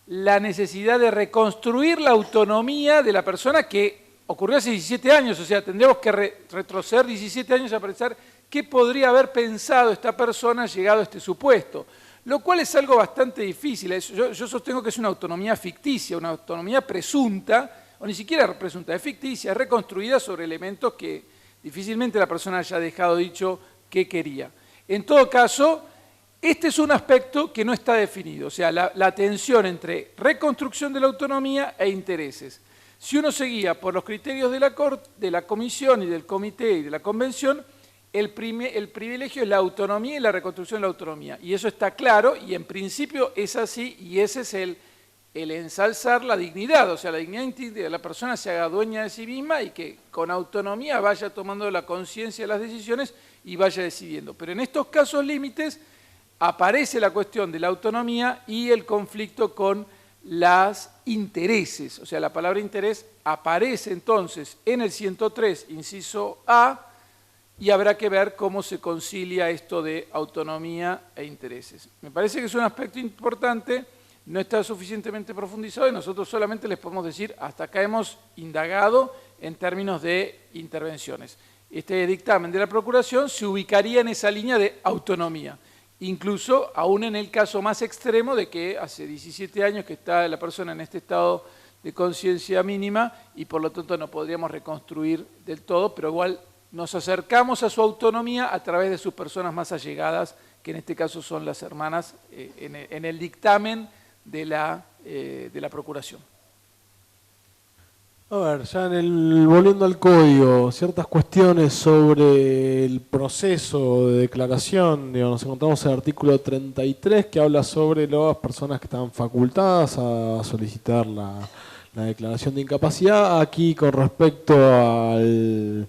la necesidad de reconstruir la autonomía de la persona que ocurrió hace 17 años, o sea, tendríamos que retroceder 17 años a pensar qué podría haber pensado esta persona llegado a este supuesto. Lo cual es algo bastante difícil. Yo sostengo que es una autonomía ficticia, una autonomía presunta, o ni siquiera presunta, es ficticia, es reconstruida sobre elementos que difícilmente la persona haya dejado dicho que quería. En todo caso, este es un aspecto que no está definido, o sea, la tensión entre reconstrucción de la autonomía e intereses. Si uno seguía por los criterios de la comisión y del comité y de la convención, el privilegio es la autonomía y la reconstrucción de la autonomía. Y eso está claro y en principio es así y ese es el ensalzar la dignidad, o sea, la dignidad de la persona se haga dueña de sí misma y que con autonomía vaya tomando la conciencia de las decisiones y vaya decidiendo. Pero en estos casos límites aparece la cuestión de la autonomía y el conflicto con los intereses, o sea, la palabra interés aparece entonces en el 103, inciso A, y habrá que ver cómo se concilia esto de autonomía e intereses. Me parece que es un aspecto importante, no está suficientemente profundizado y nosotros solamente les podemos decir, hasta acá hemos indagado en términos de intervenciones. Este dictamen de la Procuración se ubicaría en esa línea de autonomía, incluso aún en el caso más extremo de que hace 17 años que está la persona en este estado de conciencia mínima y por lo tanto no podríamos reconstruir del todo, pero igual nos acercamos a su autonomía a través de sus personas más allegadas, que en este caso son las hermanas, en el dictamen de la Procuración. A ver, ya volviendo al código, ciertas cuestiones sobre el proceso de declaración, nos encontramos en el artículo 33 que habla sobre las personas que están facultadas a solicitar la declaración de incapacidad. Aquí con respecto al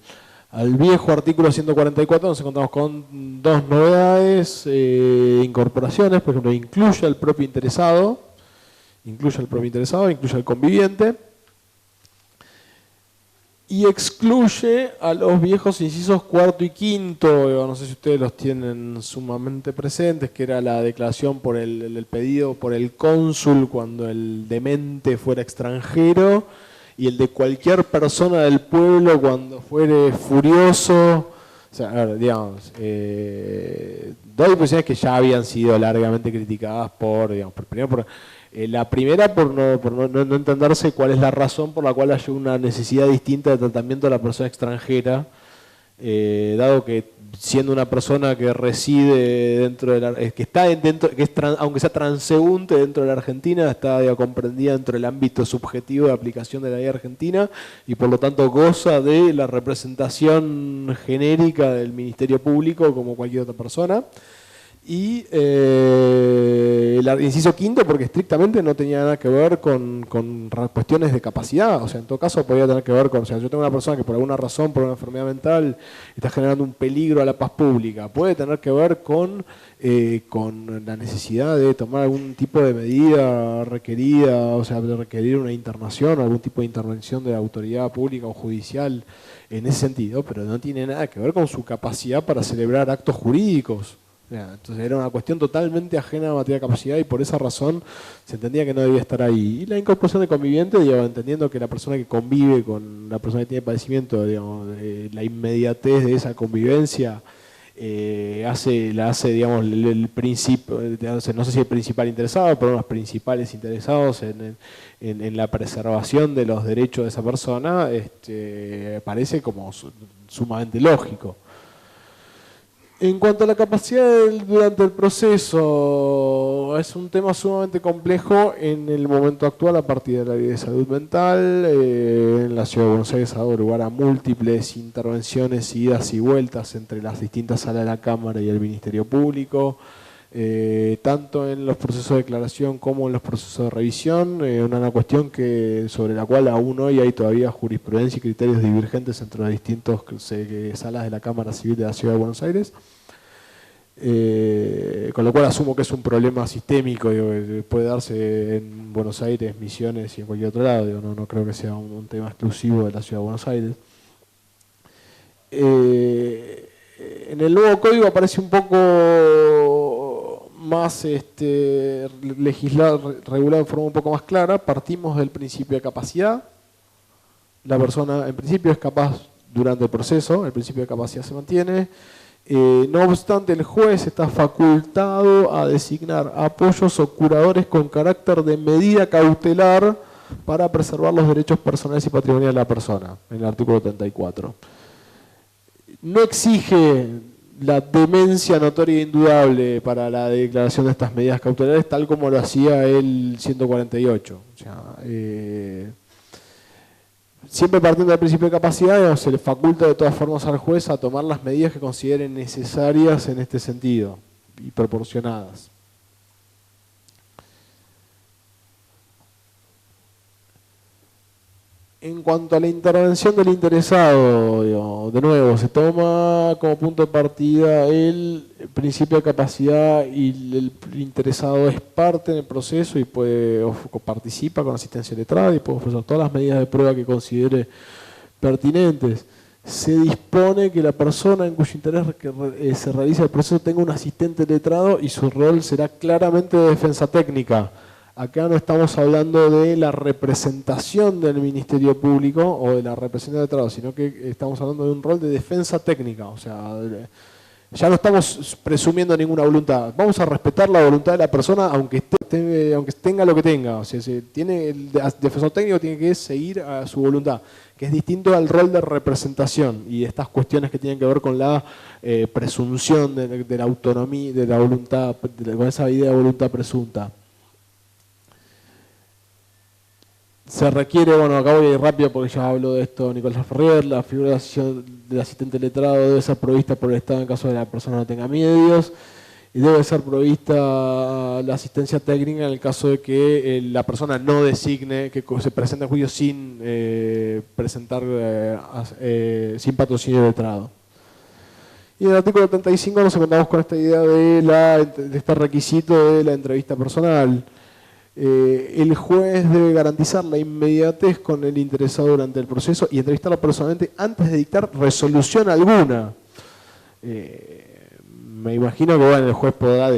viejo artículo 144 nos encontramos con dos novedades, incorporaciones, por ejemplo, incluye al propio interesado, incluye al conviviente, y excluye a los viejos incisos cuarto y quinto, no sé si ustedes los tienen sumamente presentes, que era la declaración por el pedido por el cónsul cuando el demente fuera extranjero, y el de cualquier persona del pueblo cuando fuere furioso. O sea, a ver, digamos, dos disposiciones que ya habían sido largamente criticadas la primera por no entenderse cuál es la razón por la cual hay una necesidad distinta de tratamiento de la persona extranjera, dado que siendo una persona que reside dentro de aunque sea transeúnte dentro de la Argentina, está comprendida dentro del ámbito subjetivo de aplicación de la ley argentina y por lo tanto goza de la representación genérica del Ministerio Público como cualquier otra persona. Y el inciso quinto, porque estrictamente no tenía nada que ver con cuestiones de capacidad. O sea, en todo caso podía tener que ver con, o sea, yo tengo una persona que por alguna razón, por una enfermedad mental, está generando un peligro a la paz pública. Puede tener que ver con la necesidad de tomar algún tipo de medida requerida, o sea, de requerir una internación, algún tipo de intervención de la autoridad pública o judicial en ese sentido, pero no tiene nada que ver con su capacidad para celebrar actos jurídicos. Entonces era una cuestión totalmente ajena a la materia de capacidad y por esa razón se entendía que no debía estar ahí. Y la incorporación de conviviente, entendiendo que la persona que convive con la persona que tiene padecimiento, la inmediatez de esa convivencia hace el principio, no sé si el principal interesado, pero uno de los principales interesados en la preservación de los derechos de esa persona, parece como sumamente lógico. En cuanto a la capacidad durante el proceso, es un tema sumamente complejo en el momento actual a partir de la ley de salud mental. En la Ciudad de Buenos Aires ha dado lugar a múltiples intervenciones, idas y vueltas entre las distintas salas de la Cámara y el Ministerio Público, tanto en los procesos de declaración como en los procesos de revisión, una cuestión sobre la cual aún hoy hay todavía jurisprudencia y criterios divergentes entre las distintas salas de la Cámara Civil de la Ciudad de Buenos Aires, con lo cual asumo que es un problema sistémico, que puede darse en Buenos Aires, Misiones y en cualquier otro lado, no creo que sea un tema exclusivo de la Ciudad de Buenos Aires. En el nuevo código aparece un poco más regulado de forma un poco más clara. Partimos del principio de capacidad. La persona en principio es capaz durante el proceso, el principio de capacidad se mantiene. No obstante, el juez está facultado a designar apoyos o curadores con carácter de medida cautelar para preservar los derechos personales y patrimoniales de la persona, en el artículo 34. No exige la demencia notoria e indudable para la declaración de estas medidas cautelares, tal como lo hacía el 148. O sea, siempre partiendo del principio de capacidad, se le faculta de todas formas al juez a tomar las medidas que considere necesarias en este sentido y proporcionadas. En cuanto a la intervención del interesado, digamos, de nuevo, se toma como punto de partida el principio de capacidad y el interesado es parte en el proceso y participa con asistencia letrada y puede ofrecer todas las medidas de prueba que considere pertinentes. Se dispone que la persona en cuyo interés se realiza el proceso tenga un asistente letrado y su rol será claramente de defensa técnica. Acá no estamos hablando de la representación del Ministerio Público o de la representación de letrado, sino que estamos hablando de un rol de defensa técnica. O sea, ya no estamos presumiendo ninguna voluntad. Vamos a respetar la voluntad de la persona aunque tenga lo que tenga. O sea, si tiene el defensor técnico tiene que seguir a su voluntad, que es distinto al rol de representación y estas cuestiones que tienen que ver con la presunción de la autonomía, de la voluntad, con esa idea de voluntad presunta. Se requiere, bueno, acá voy a ir rápido porque ya hablo de esto Nicolás Ferrer, la figura del asistente letrado debe ser provista por el Estado en caso de que la persona no tenga medios y debe ser provista la asistencia técnica en el caso de que la persona no designe, que se presente a juicio sin sin patrocinio letrado. Y en el artículo 35 nos encontramos con esta idea de este requisito de la entrevista personal. El juez debe garantizar la inmediatez con el interesado durante el proceso y entrevistarlo personalmente antes de dictar resolución alguna. Me imagino que bueno, el juez podrá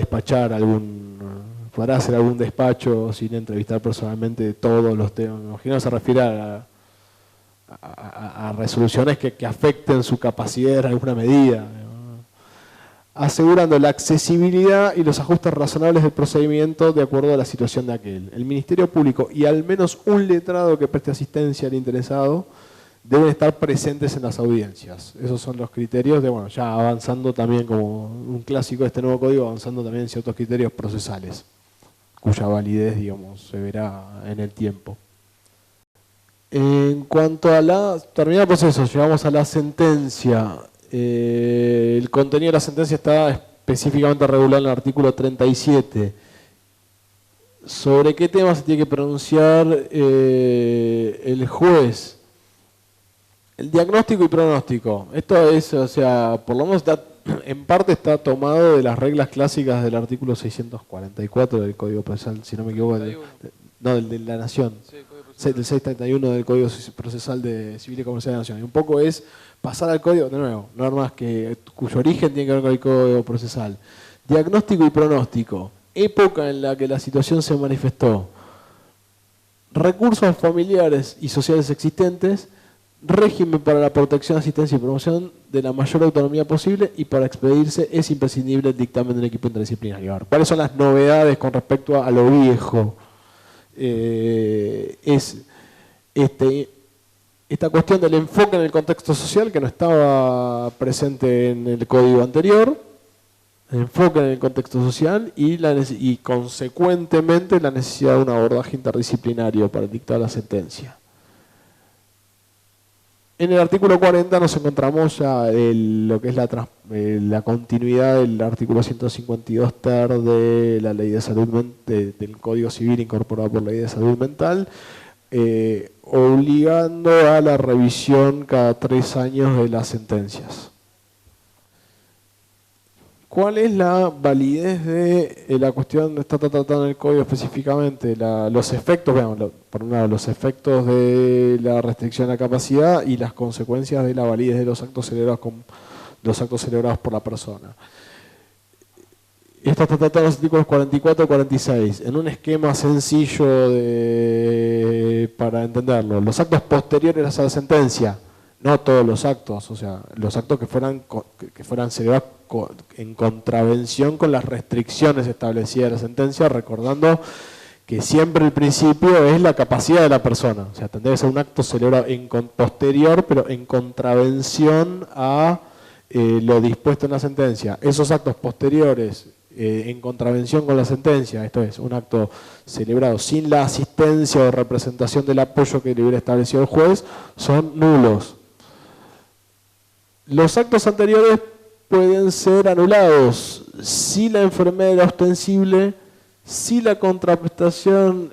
hacer algún despacho sin entrevistar personalmente todos los temas. Me imagino que se refiere a resoluciones que afecten su capacidad en alguna medida, asegurando la accesibilidad y los ajustes razonables del procedimiento de acuerdo a la situación de aquel. El Ministerio Público y al menos un letrado que preste asistencia al interesado deben estar presentes en las audiencias. Esos son los criterios de, bueno, ya avanzando también como un clásico de este nuevo código, avanzando también en ciertos criterios procesales, cuya validez, digamos, se verá en el tiempo. En cuanto a terminar el proceso, llegamos a la sentencia. El contenido de la sentencia está específicamente regulado en el artículo 37. ¿Sobre qué tema se tiene que pronunciar el juez? El diagnóstico y pronóstico. Esto es, o sea, por lo menos en parte está tomado de las reglas clásicas del artículo 644 del Código Procesal, si no me equivoco. Del de la Nación. Sí, del 631 del Código Procesal de Civil y Comercial de la Nación. Y un poco es pasar al código, de nuevo, normas cuyo origen tiene que ver con el Código Procesal. Diagnóstico y pronóstico. Época en la que la situación se manifestó. Recursos familiares y sociales existentes. Régimen para la protección, asistencia y promoción de la mayor autonomía posible y para expedirse es imprescindible el dictamen del equipo interdisciplinario. A ver, ¿cuáles son las novedades con respecto a lo viejo? Esta cuestión del enfoque en el contexto social que no estaba presente en el código anterior, el enfoque en el contexto social y consecuentemente la necesidad de un abordaje interdisciplinario para dictar la sentencia. En el artículo 40 nos encontramos ya lo que es la continuidad del artículo 152 ter de la Ley de Salud del Código Civil incorporado por la Ley de Salud Mental, obligando a la revisión cada 3 años de las sentencias. ¿Cuál es la validez de la cuestión que está tratando en el código específicamente? Los efectos, veamos, por un lado, los efectos de la restricción a la capacidad y las consecuencias de la validez de los actos celebrados por la persona. Esto está tratado en los artículos 44 y 46, en un esquema sencillo para entenderlo. Los actos posteriores a la sentencia, no todos los actos, o sea, los actos que fueran celebrados en contravención con las restricciones establecidas de la sentencia, recordando que siempre el principio es la capacidad de la persona. O sea, tendría que ser un acto celebrado posterior, pero en contravención a lo dispuesto en la sentencia. Esos actos posteriores en contravención con la sentencia, esto es, un acto celebrado sin la asistencia o representación del apoyo que le hubiera establecido el juez, son nulos. Los actos anteriores pueden ser anulados si la enfermedad era ostensible, si la contraprestación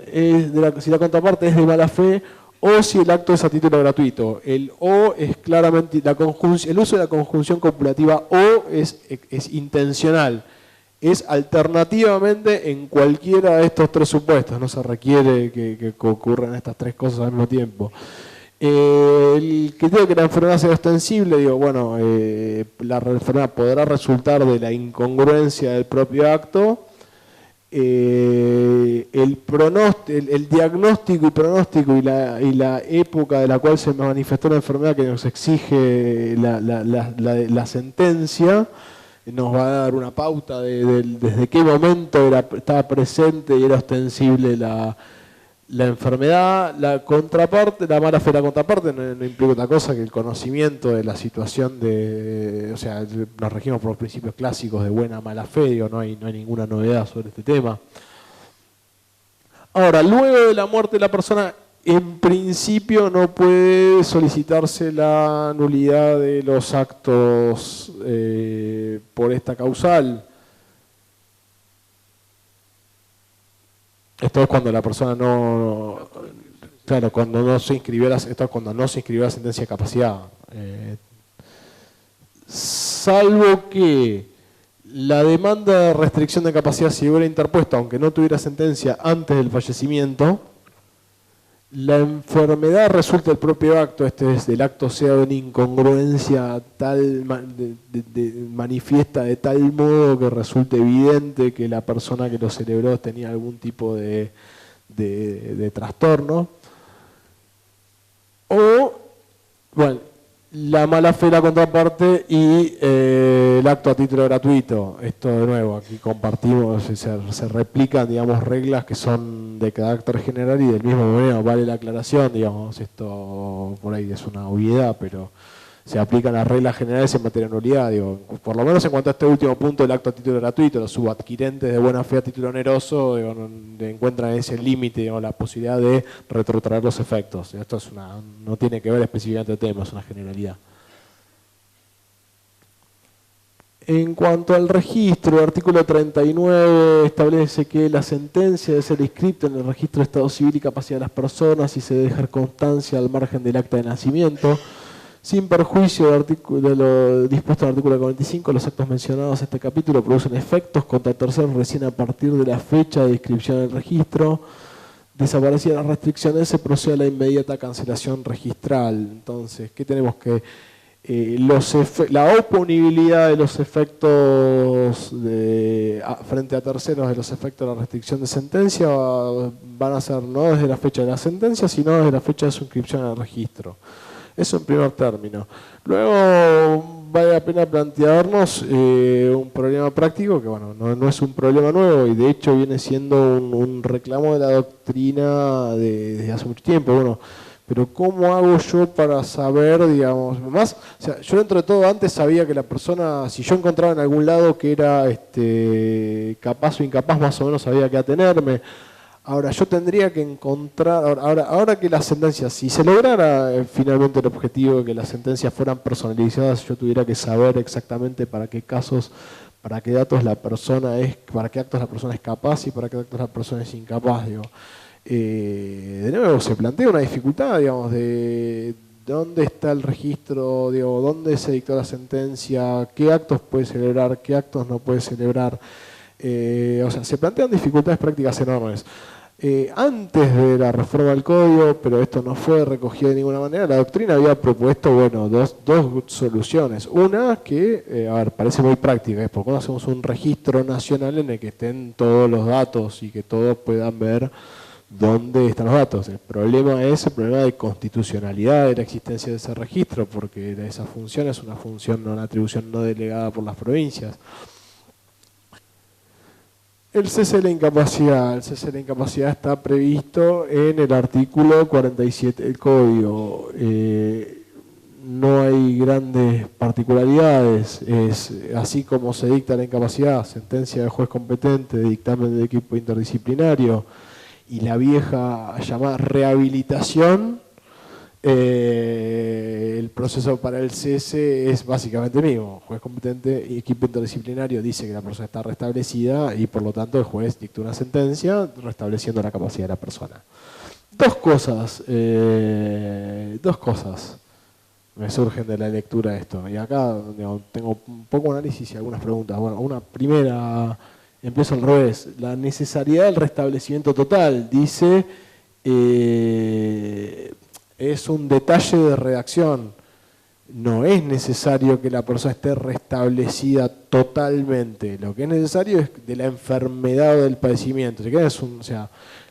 si la contraparte es de mala fe o si el acto es a título gratuito. El o es claramente el uso de la conjunción copulativa o es intencional. Es alternativamente en cualquiera de estos tres supuestos. No se requiere que ocurran estas tres cosas al mismo tiempo. El que digo que la enfermedad sea ostensible, digo, bueno, la enfermedad podrá resultar de la incongruencia del propio acto. El diagnóstico y pronóstico y la época de la cual se manifestó la enfermedad que nos exige la sentencia nos va a dar una pauta desde qué momento estaba presente y era ostensible la enfermedad. La contraparte, la mala fe de la contraparte no implica otra cosa que el conocimiento de la situación o sea, nos regimos por los principios clásicos de buena mala fe, digo, no hay ninguna novedad sobre este tema. Ahora, luego de la muerte de la persona, en principio no puede solicitarse la nulidad de los actos por esta causal. Esto es cuando la persona cuando no se inscribió la sentencia de capacidad. Salvo que la demanda de restricción de capacidad se hubiera interpuesto, aunque no tuviera sentencia antes del fallecimiento, la enfermedad resulta del propio acto, el acto sea de una incongruencia manifiesta de tal modo que resulte evidente que la persona que lo celebró tenía algún tipo de trastorno. O, bueno, la mala fe de la contraparte y el acto a título gratuito. Esto de nuevo, aquí compartimos, se replican, digamos, reglas que son de carácter general y del mismo modo vale la aclaración, digamos, esto por ahí es una obviedad, pero se aplican las reglas generales en materia de nulidad, digo, por lo menos en cuanto a este último punto del acto a título gratuito, los subadquirentes de buena fe a título oneroso encuentran ese límite o la posibilidad de retrotraer los efectos. Esto no tiene que ver específicamente el tema, es una generalidad. En cuanto al registro, el artículo 39 establece que la sentencia debe ser inscrita en el registro de estado civil y capacidad de las personas y se debe dejar constancia al margen del acta de nacimiento. Sin perjuicio de lo dispuesto en el artículo 45, los actos mencionados en este capítulo producen efectos contra terceros recién a partir de la fecha de inscripción en el registro. Desaparecidas las restricciones, se procede a la inmediata cancelación registral. Entonces, ¿qué tenemos que...? La oponibilidad de los efectos frente a terceros de los efectos de la restricción de sentencia van a ser no desde la fecha de la sentencia, sino desde la fecha de su inscripción en el registro. Eso en primer término. Luego vale la pena plantearnos un problema práctico que bueno, no es un problema nuevo y de hecho viene siendo un reclamo de la doctrina desde hace mucho tiempo. Bueno, pero ¿cómo hago yo para saber, digamos, más? O sea, yo dentro de todo antes sabía que la persona, si yo encontraba en algún lado que era capaz o incapaz, más o menos sabía qué atenerme. Ahora, yo tendría que encontrar, ahora que las sentencias, si se lograra finalmente el objetivo de que las sentencias fueran personalizadas, yo tuviera que saber exactamente para qué casos, para qué datos para qué actos la persona es capaz y para qué actos la persona es incapaz, digo. De nuevo, se plantea una dificultad, digamos, de dónde está el registro, digo, dónde se dictó la sentencia, qué actos puede celebrar, qué actos no puede celebrar. O sea, se plantean dificultades prácticas enormes. Antes de la reforma del código, pero esto no fue recogido de ninguna manera, la doctrina había propuesto, bueno, dos soluciones. Una que, parece muy práctica, es porque hacemos un registro nacional en el que estén todos los datos y que todos puedan ver dónde están los datos. El problema es el problema de constitucionalidad de la existencia de ese registro, porque esa función es una función, una atribución no delegada por las provincias. El cese de la incapacidad. El cese de la incapacidad está previsto en el artículo 47 del Código. No hay grandes particularidades. Es así como se dicta la incapacidad, sentencia del juez competente, dictamen del equipo interdisciplinario y la vieja llamada rehabilitación. El proceso para el cese es básicamente el mismo. Juez competente y equipo interdisciplinario dice que la persona está restablecida y por lo tanto el juez dicta una sentencia restableciendo la capacidad de la persona. Dos cosas me surgen de la lectura de esto. Y acá tengo un poco de análisis y algunas preguntas. Bueno, una primera, empiezo al revés. La necesidad del restablecimiento total, dice... es un detalle de redacción. No es necesario que la persona esté restablecida totalmente. Lo que es necesario es de la enfermedad o del padecimiento.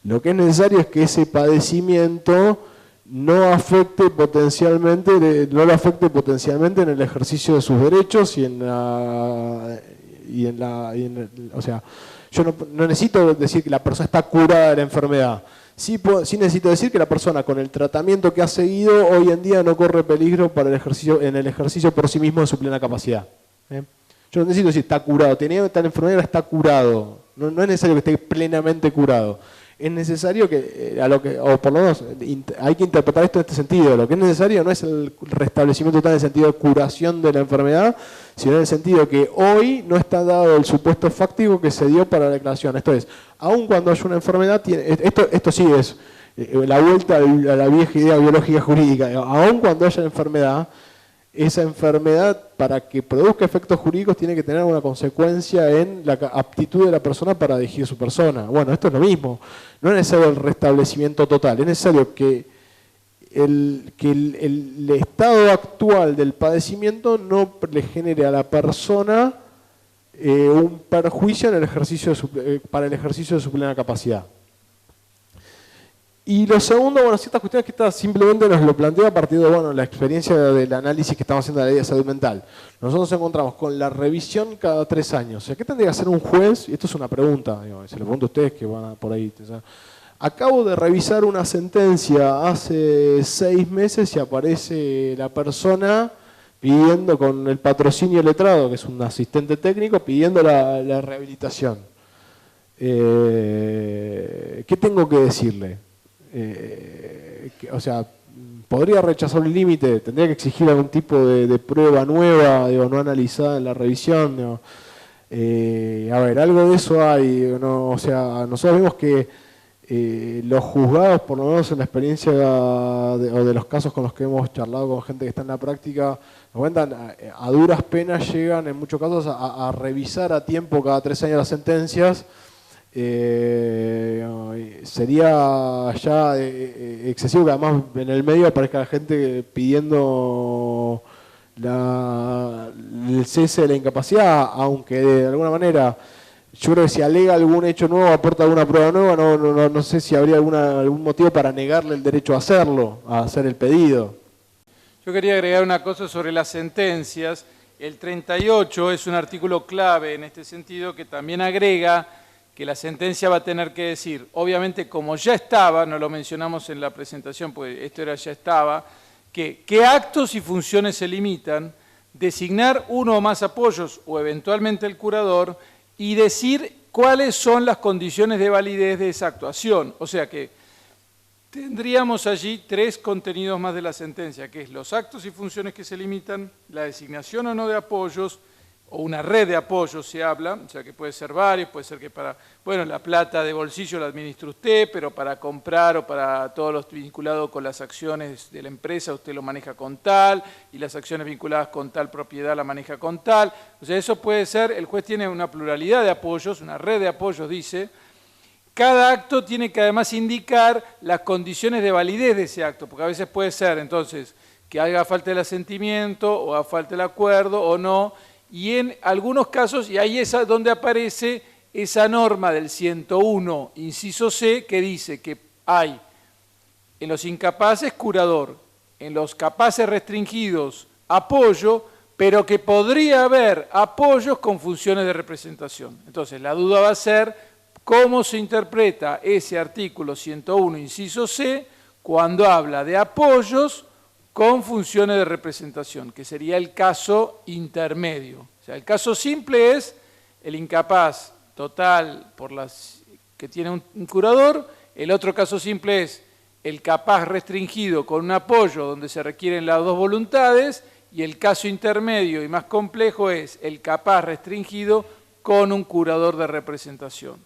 Lo que es necesario es que ese padecimiento no lo afecte potencialmente en el ejercicio de sus derechos yo no necesito decir que la persona está curada de la enfermedad. Sí necesito decir que la persona con el tratamiento que ha seguido hoy en día no corre peligro para en el ejercicio por sí mismo de su plena capacidad. Yo no necesito decir está curado, tenía tal enfermedad, está curado. No es necesario que esté plenamente curado. Es necesario o por lo menos hay que interpretar esto en este sentido. Lo que es necesario no es el restablecimiento total en el sentido de curación de la enfermedad, sino en el sentido que hoy no está dado el supuesto fáctico que se dio para la declaración. Esto es, aun cuando haya una enfermedad, esto sí es la vuelta a la vieja idea biológica jurídica. Aun cuando haya enfermedad, esa enfermedad, para que produzca efectos jurídicos, tiene que tener una consecuencia en la aptitud de la persona para dirigir su persona. Bueno, esto es lo mismo. No es necesario el restablecimiento total, es necesario que el estado actual del padecimiento no le genere a la persona un perjuicio en el para el ejercicio de su plena capacidad. Y lo segundo, ciertas cuestiones que simplemente nos lo planteo a partir de la experiencia del análisis que estamos haciendo de la ley de salud mental. Nosotros nos encontramos con la revisión cada 3 años. ¿Qué tendría que hacer un juez? Y esto es una pregunta, se lo pregunto a ustedes que van por ahí. Acabo de revisar una sentencia hace 6 meses y aparece la persona pidiendo con el patrocinio letrado, que es un asistente técnico, pidiendo la rehabilitación. ¿Qué tengo que decirle? Podría rechazar un límite, tendría que exigir algún tipo de prueba nueva, no analizada en la revisión. Algo de eso hay. Nosotros vemos que los juzgados, por lo menos en la experiencia de los casos con los que hemos charlado con gente que está en la práctica, nos cuentan, a duras penas llegan en muchos casos a revisar a tiempo cada 3 años las sentencias. Sería ya excesivo que además en el medio aparezca la gente pidiendo el cese de la incapacidad, aunque de alguna manera yo creo que si alega algún hecho nuevo, aporta alguna prueba nueva, no sé si habría algún motivo para negarle el derecho a hacerlo, a hacer el pedido. Yo quería agregar una cosa sobre las sentencias. El 38 es un artículo clave en este sentido que también agrega que la sentencia va a tener que decir, obviamente como ya estaba, no lo mencionamos en la presentación, pues esto ya estaba, que qué actos y funciones se limitan, designar uno o más apoyos o eventualmente el curador y decir cuáles son las condiciones de validez de esa actuación. O sea que tendríamos allí 3 contenidos más de la sentencia, que es los actos y funciones que se limitan, la designación o no de apoyos, o una red de apoyos se habla, o sea que puede ser varios, puede ser que la plata de bolsillo la administra usted, pero para comprar o para todos los vinculados con las acciones de la empresa usted lo maneja con tal, y las acciones vinculadas con tal propiedad la maneja con tal. O sea, eso puede ser, el juez tiene una pluralidad de apoyos, una red de apoyos, dice. Cada acto tiene que además indicar las condiciones de validez de ese acto, porque a veces puede ser, entonces, que haga falta el asentimiento, o haga falta el acuerdo, o no. Y en algunos casos, y ahí es donde aparece esa norma del 101, inciso C, que dice que hay en los incapaces curador, en los capaces restringidos apoyo, pero que podría haber apoyos con funciones de representación. Entonces, la duda va a ser ¿Cómo se interpreta ese artículo 101, inciso C, cuando habla de apoyos con funciones de representación, que sería el caso intermedio? O sea, el caso simple es el incapaz total que tiene un curador. El otro caso simple es el capaz restringido con un apoyo donde se requieren las dos voluntades, y el caso intermedio y más complejo es el capaz restringido con un curador de representación.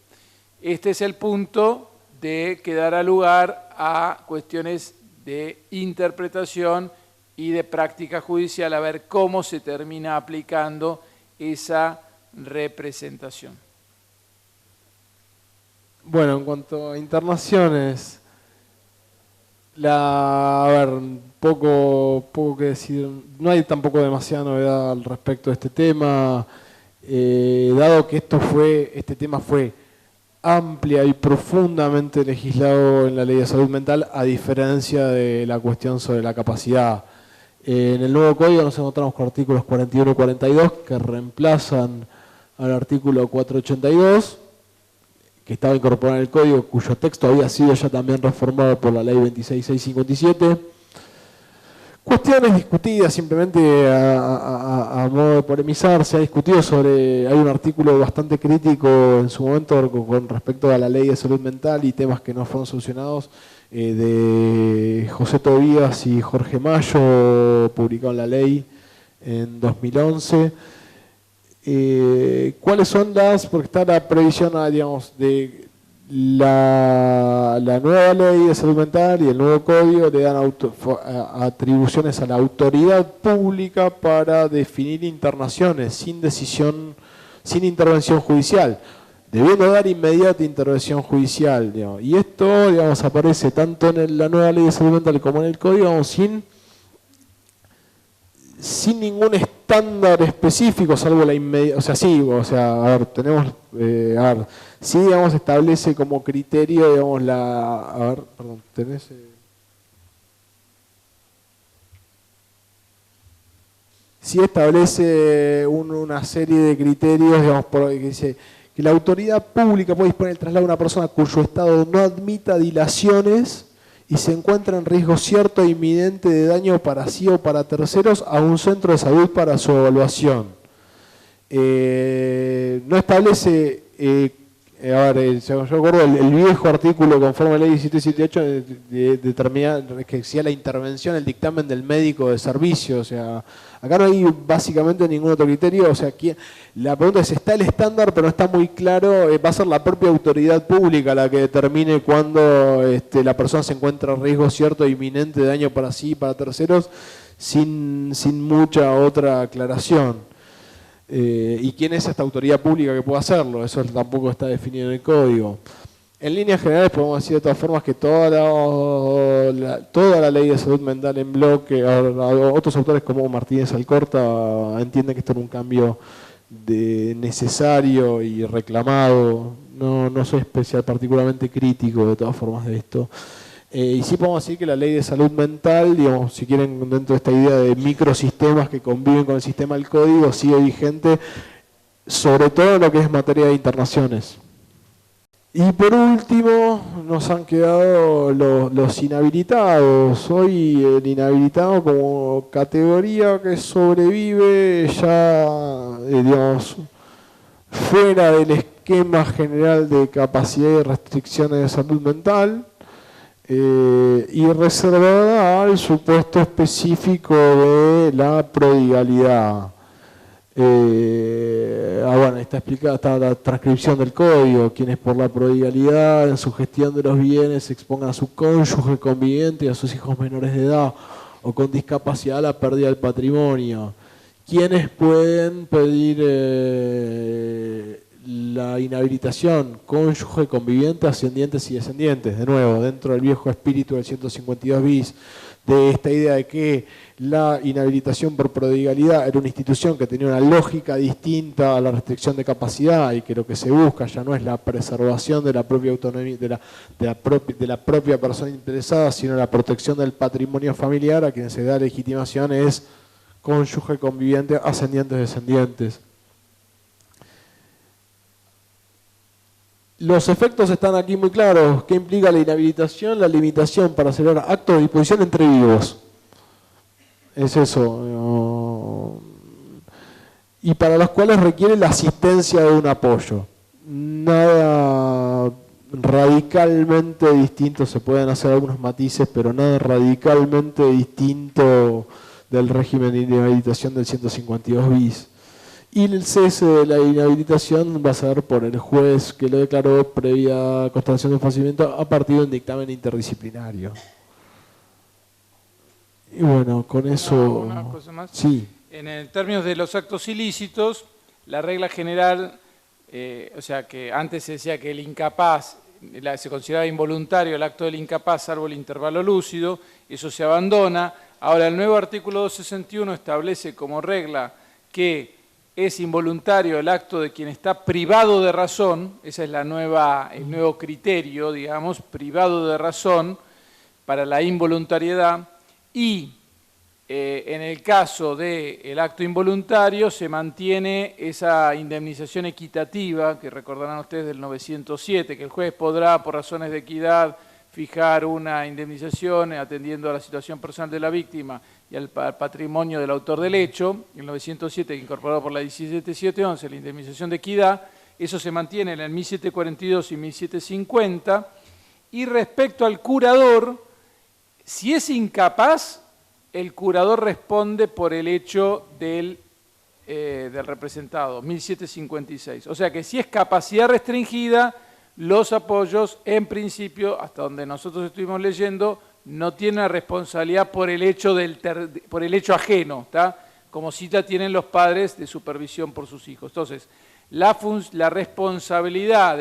Este es el punto que dará lugar a cuestiones de interpretación y de práctica judicial, a ver cómo se termina aplicando esa representación. Bueno, en cuanto a internaciones, a ver, poco que decir, no hay tampoco demasiada novedad al respecto de este tema, dado que este tema fue amplia y profundamente legislado en la Ley de Salud Mental, a diferencia de la cuestión sobre la capacidad. En el nuevo código nos encontramos con artículos 41 y 42 que reemplazan al artículo 482, que estaba incorporado en el código, cuyo texto había sido ya también reformado por la ley 26657. Cuestiones discutidas simplemente a modo de polemizar, se ha discutido hay un artículo bastante crítico en su momento con respecto a la ley de salud mental y temas que no fueron solucionados, de José Tobías y Jorge Mayo, publicado en la ley en 2011. ¿Cuáles son porque está la previsión, digamos, de la nueva ley de salud mental y el nuevo código le dan atribuciones a la autoridad pública para definir internaciones sin intervención judicial, debiendo dar inmediata intervención judicial, digamos. Y esto, digamos, aparece tanto en la nueva ley de salud mental como en el código, digamos, sin ningún estándar específico, salvo la inmediata, a ver, tenemos, sí, digamos, establece como criterio, digamos, sí establece una serie de criterios, digamos, que dice que la autoridad pública puede disponer el traslado de una persona cuyo estado no admita dilaciones y se encuentra en riesgo cierto e inminente de daño para sí o para terceros a un centro de salud para su evaluación. No establece, yo recuerdo el viejo artículo conforme a la ley 1778 determina que decía la intervención, el dictamen del médico de servicio, o sea, acá no hay básicamente ningún otro criterio, o sea, la pregunta es, está el estándar, pero no está muy claro, va a ser la propia autoridad pública la que determine cuándo la persona se encuentra en riesgo cierto e inminente de daño para sí y para terceros, sin mucha otra aclaración. ¿Y quién es esta autoridad pública que puede hacerlo? Eso tampoco está definido en el código. En líneas generales podemos decir de todas formas que toda la ley de salud mental en bloque, otros autores como Martínez Alcorta entienden que esto era un cambio necesario y reclamado. No soy particularmente crítico de todas formas de esto. Y sí podemos decir que la ley de salud mental, digamos, si quieren, dentro de esta idea de microsistemas que conviven con el sistema del código, sigue vigente, sobre todo en lo que es materia de internaciones. Y por último, nos han quedado los inhabilitados. Hoy el inhabilitado como categoría que sobrevive ya, digamos, fuera del esquema general de capacidad y restricciones de salud mental, y reservada al supuesto específico de la prodigalidad. Bueno, está explicada, está la transcripción del código, quienes por la prodigalidad en su gestión de los bienes se expongan a su cónyuge conviviente y a sus hijos menores de edad o con discapacidad a la pérdida del patrimonio. Quienes pueden pedir la inhabilitación, cónyuge, conviviente, ascendientes y descendientes, de nuevo, dentro del viejo espíritu del 152 bis, de esta idea de que la inhabilitación por prodigalidad era una institución que tenía una lógica distinta a la restricción de capacidad y que lo que se busca ya no es la preservación de la propia autonomía, de la propia persona interesada, sino la protección del patrimonio familiar. A quien se da legitimación es cónyuge, conviviente, ascendientes, descendientes. Los efectos están aquí muy claros. ¿Qué implica la inhabilitación? La limitación para celebrar actos de disposición entre vivos. Es eso. Y para los cuales requiere la asistencia de un apoyo. Nada radicalmente distinto, se pueden hacer algunos matices, pero nada radicalmente distinto del régimen de inhabilitación del 152 bis. Y el cese de la inhabilitación va a ser por el juez que lo declaró previa constatación de fallecimiento a partir de un dictamen interdisciplinario. Y bueno, con eso... Una cosa más. Sí. En términos de los actos ilícitos, la regla general, o sea que antes se decía que el incapaz, se consideraba involuntario el acto del incapaz salvo el intervalo lúcido, eso se abandona. Ahora el nuevo artículo 261 establece como regla que es involuntario el acto de quien está privado de razón, ese es el nuevo criterio, digamos, privado de razón para la involuntariedad, y en el caso del acto involuntario se mantiene esa indemnización equitativa, que recordarán ustedes del 907, que el juez podrá, por razones de equidad, fijar una indemnización atendiendo a la situación personal de la víctima y al patrimonio del autor del hecho, el 907 incorporado por la 17711, la indemnización de equidad, eso se mantiene en el 1742 y 1750, y respecto al curador, si es incapaz, el curador responde por el hecho del representado, 1756. O sea que si es capacidad restringida, los apoyos, en principio, hasta donde nosotros estuvimos leyendo, no tienen la responsabilidad por el hecho, por el hecho ajeno, ¿tá? Como sí la tienen los padres de supervisión por sus hijos. Entonces, la responsabilidad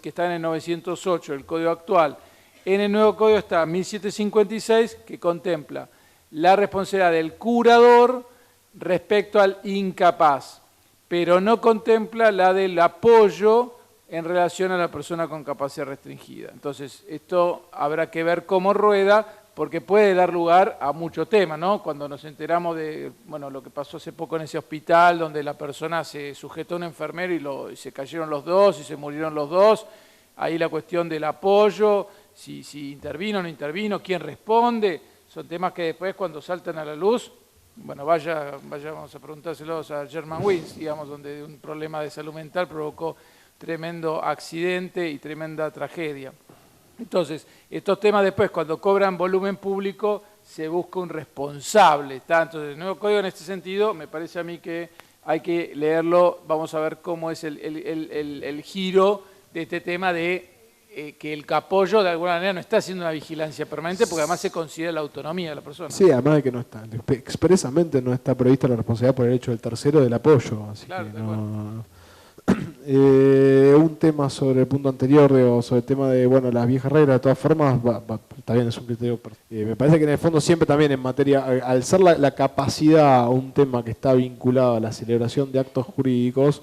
que está en el 908, el código actual, en el nuevo código está 1756, que contempla la responsabilidad del curador respecto al incapaz, pero no contempla la del apoyo en relación a la persona con capacidad restringida. Entonces, esto habrá que ver cómo rueda, porque puede dar lugar a mucho tema, ¿no? Cuando nos enteramos de lo que pasó hace poco en ese hospital, donde la persona se sujetó a un enfermero y se cayeron los dos y se murieron los dos, ahí la cuestión del apoyo, si intervino o no intervino, quién responde, son temas que después cuando saltan a la luz, vamos a preguntárselos a German Wings, digamos, donde un problema de salud mental provocó tremendo accidente y tremenda tragedia. Entonces, estos temas después, cuando cobran volumen público, se busca un responsable, ¿está? Entonces, el nuevo código en este sentido, me parece a mí que hay que leerlo, vamos a ver cómo es el giro de este tema de que el apoyo de alguna manera no está haciendo una vigilancia permanente, porque además se considera la autonomía de la persona. Sí, además de que no está, expresamente no está prevista la responsabilidad por el hecho del tercero del apoyo, así claro, que no... un tema sobre el punto anterior, sobre el tema de las viejas reglas, de todas formas, está bien, es un criterio. Me parece que en el fondo siempre también en materia, al ser la capacidad un tema que está vinculado a la celebración de actos jurídicos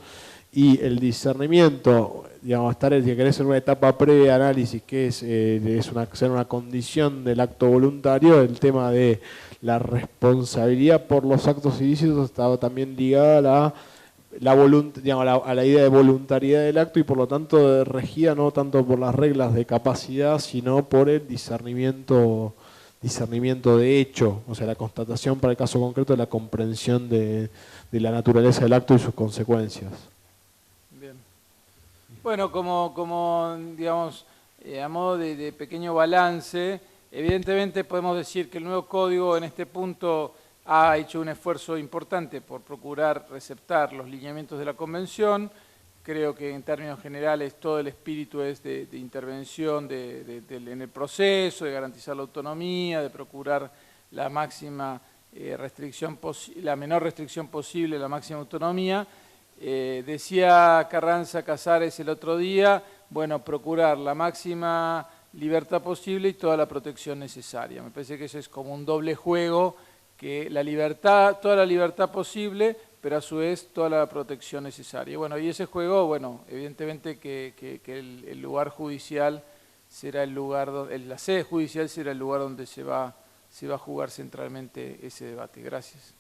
y el discernimiento, digamos, que querés en una etapa previa de análisis, que es ser una condición del acto voluntario, el tema de la responsabilidad por los actos ilícitos estaba también ligada a la idea de voluntariedad del acto y por lo tanto regida no tanto por las reglas de capacidad, sino por el discernimiento de hecho, o sea, la constatación para el caso concreto de la comprensión de la naturaleza del acto y sus consecuencias. Bien. Bueno, como digamos, a modo de pequeño balance, evidentemente podemos decir que el nuevo código en este punto ha hecho un esfuerzo importante por procurar receptar los lineamientos de la Convención. Creo que en términos generales todo el espíritu es de intervención en el proceso, de garantizar la autonomía, de procurar la máxima la menor restricción posible, la máxima autonomía. Decía Carranza Casares el otro día, procurar la máxima libertad posible y toda la protección necesaria. Me parece que ese es como un doble juego, que toda la libertad posible, pero a su vez toda la protección necesaria. Y ese juego, evidentemente que el lugar judicial será la sede judicial será el lugar donde se va a jugar centralmente ese debate. Gracias.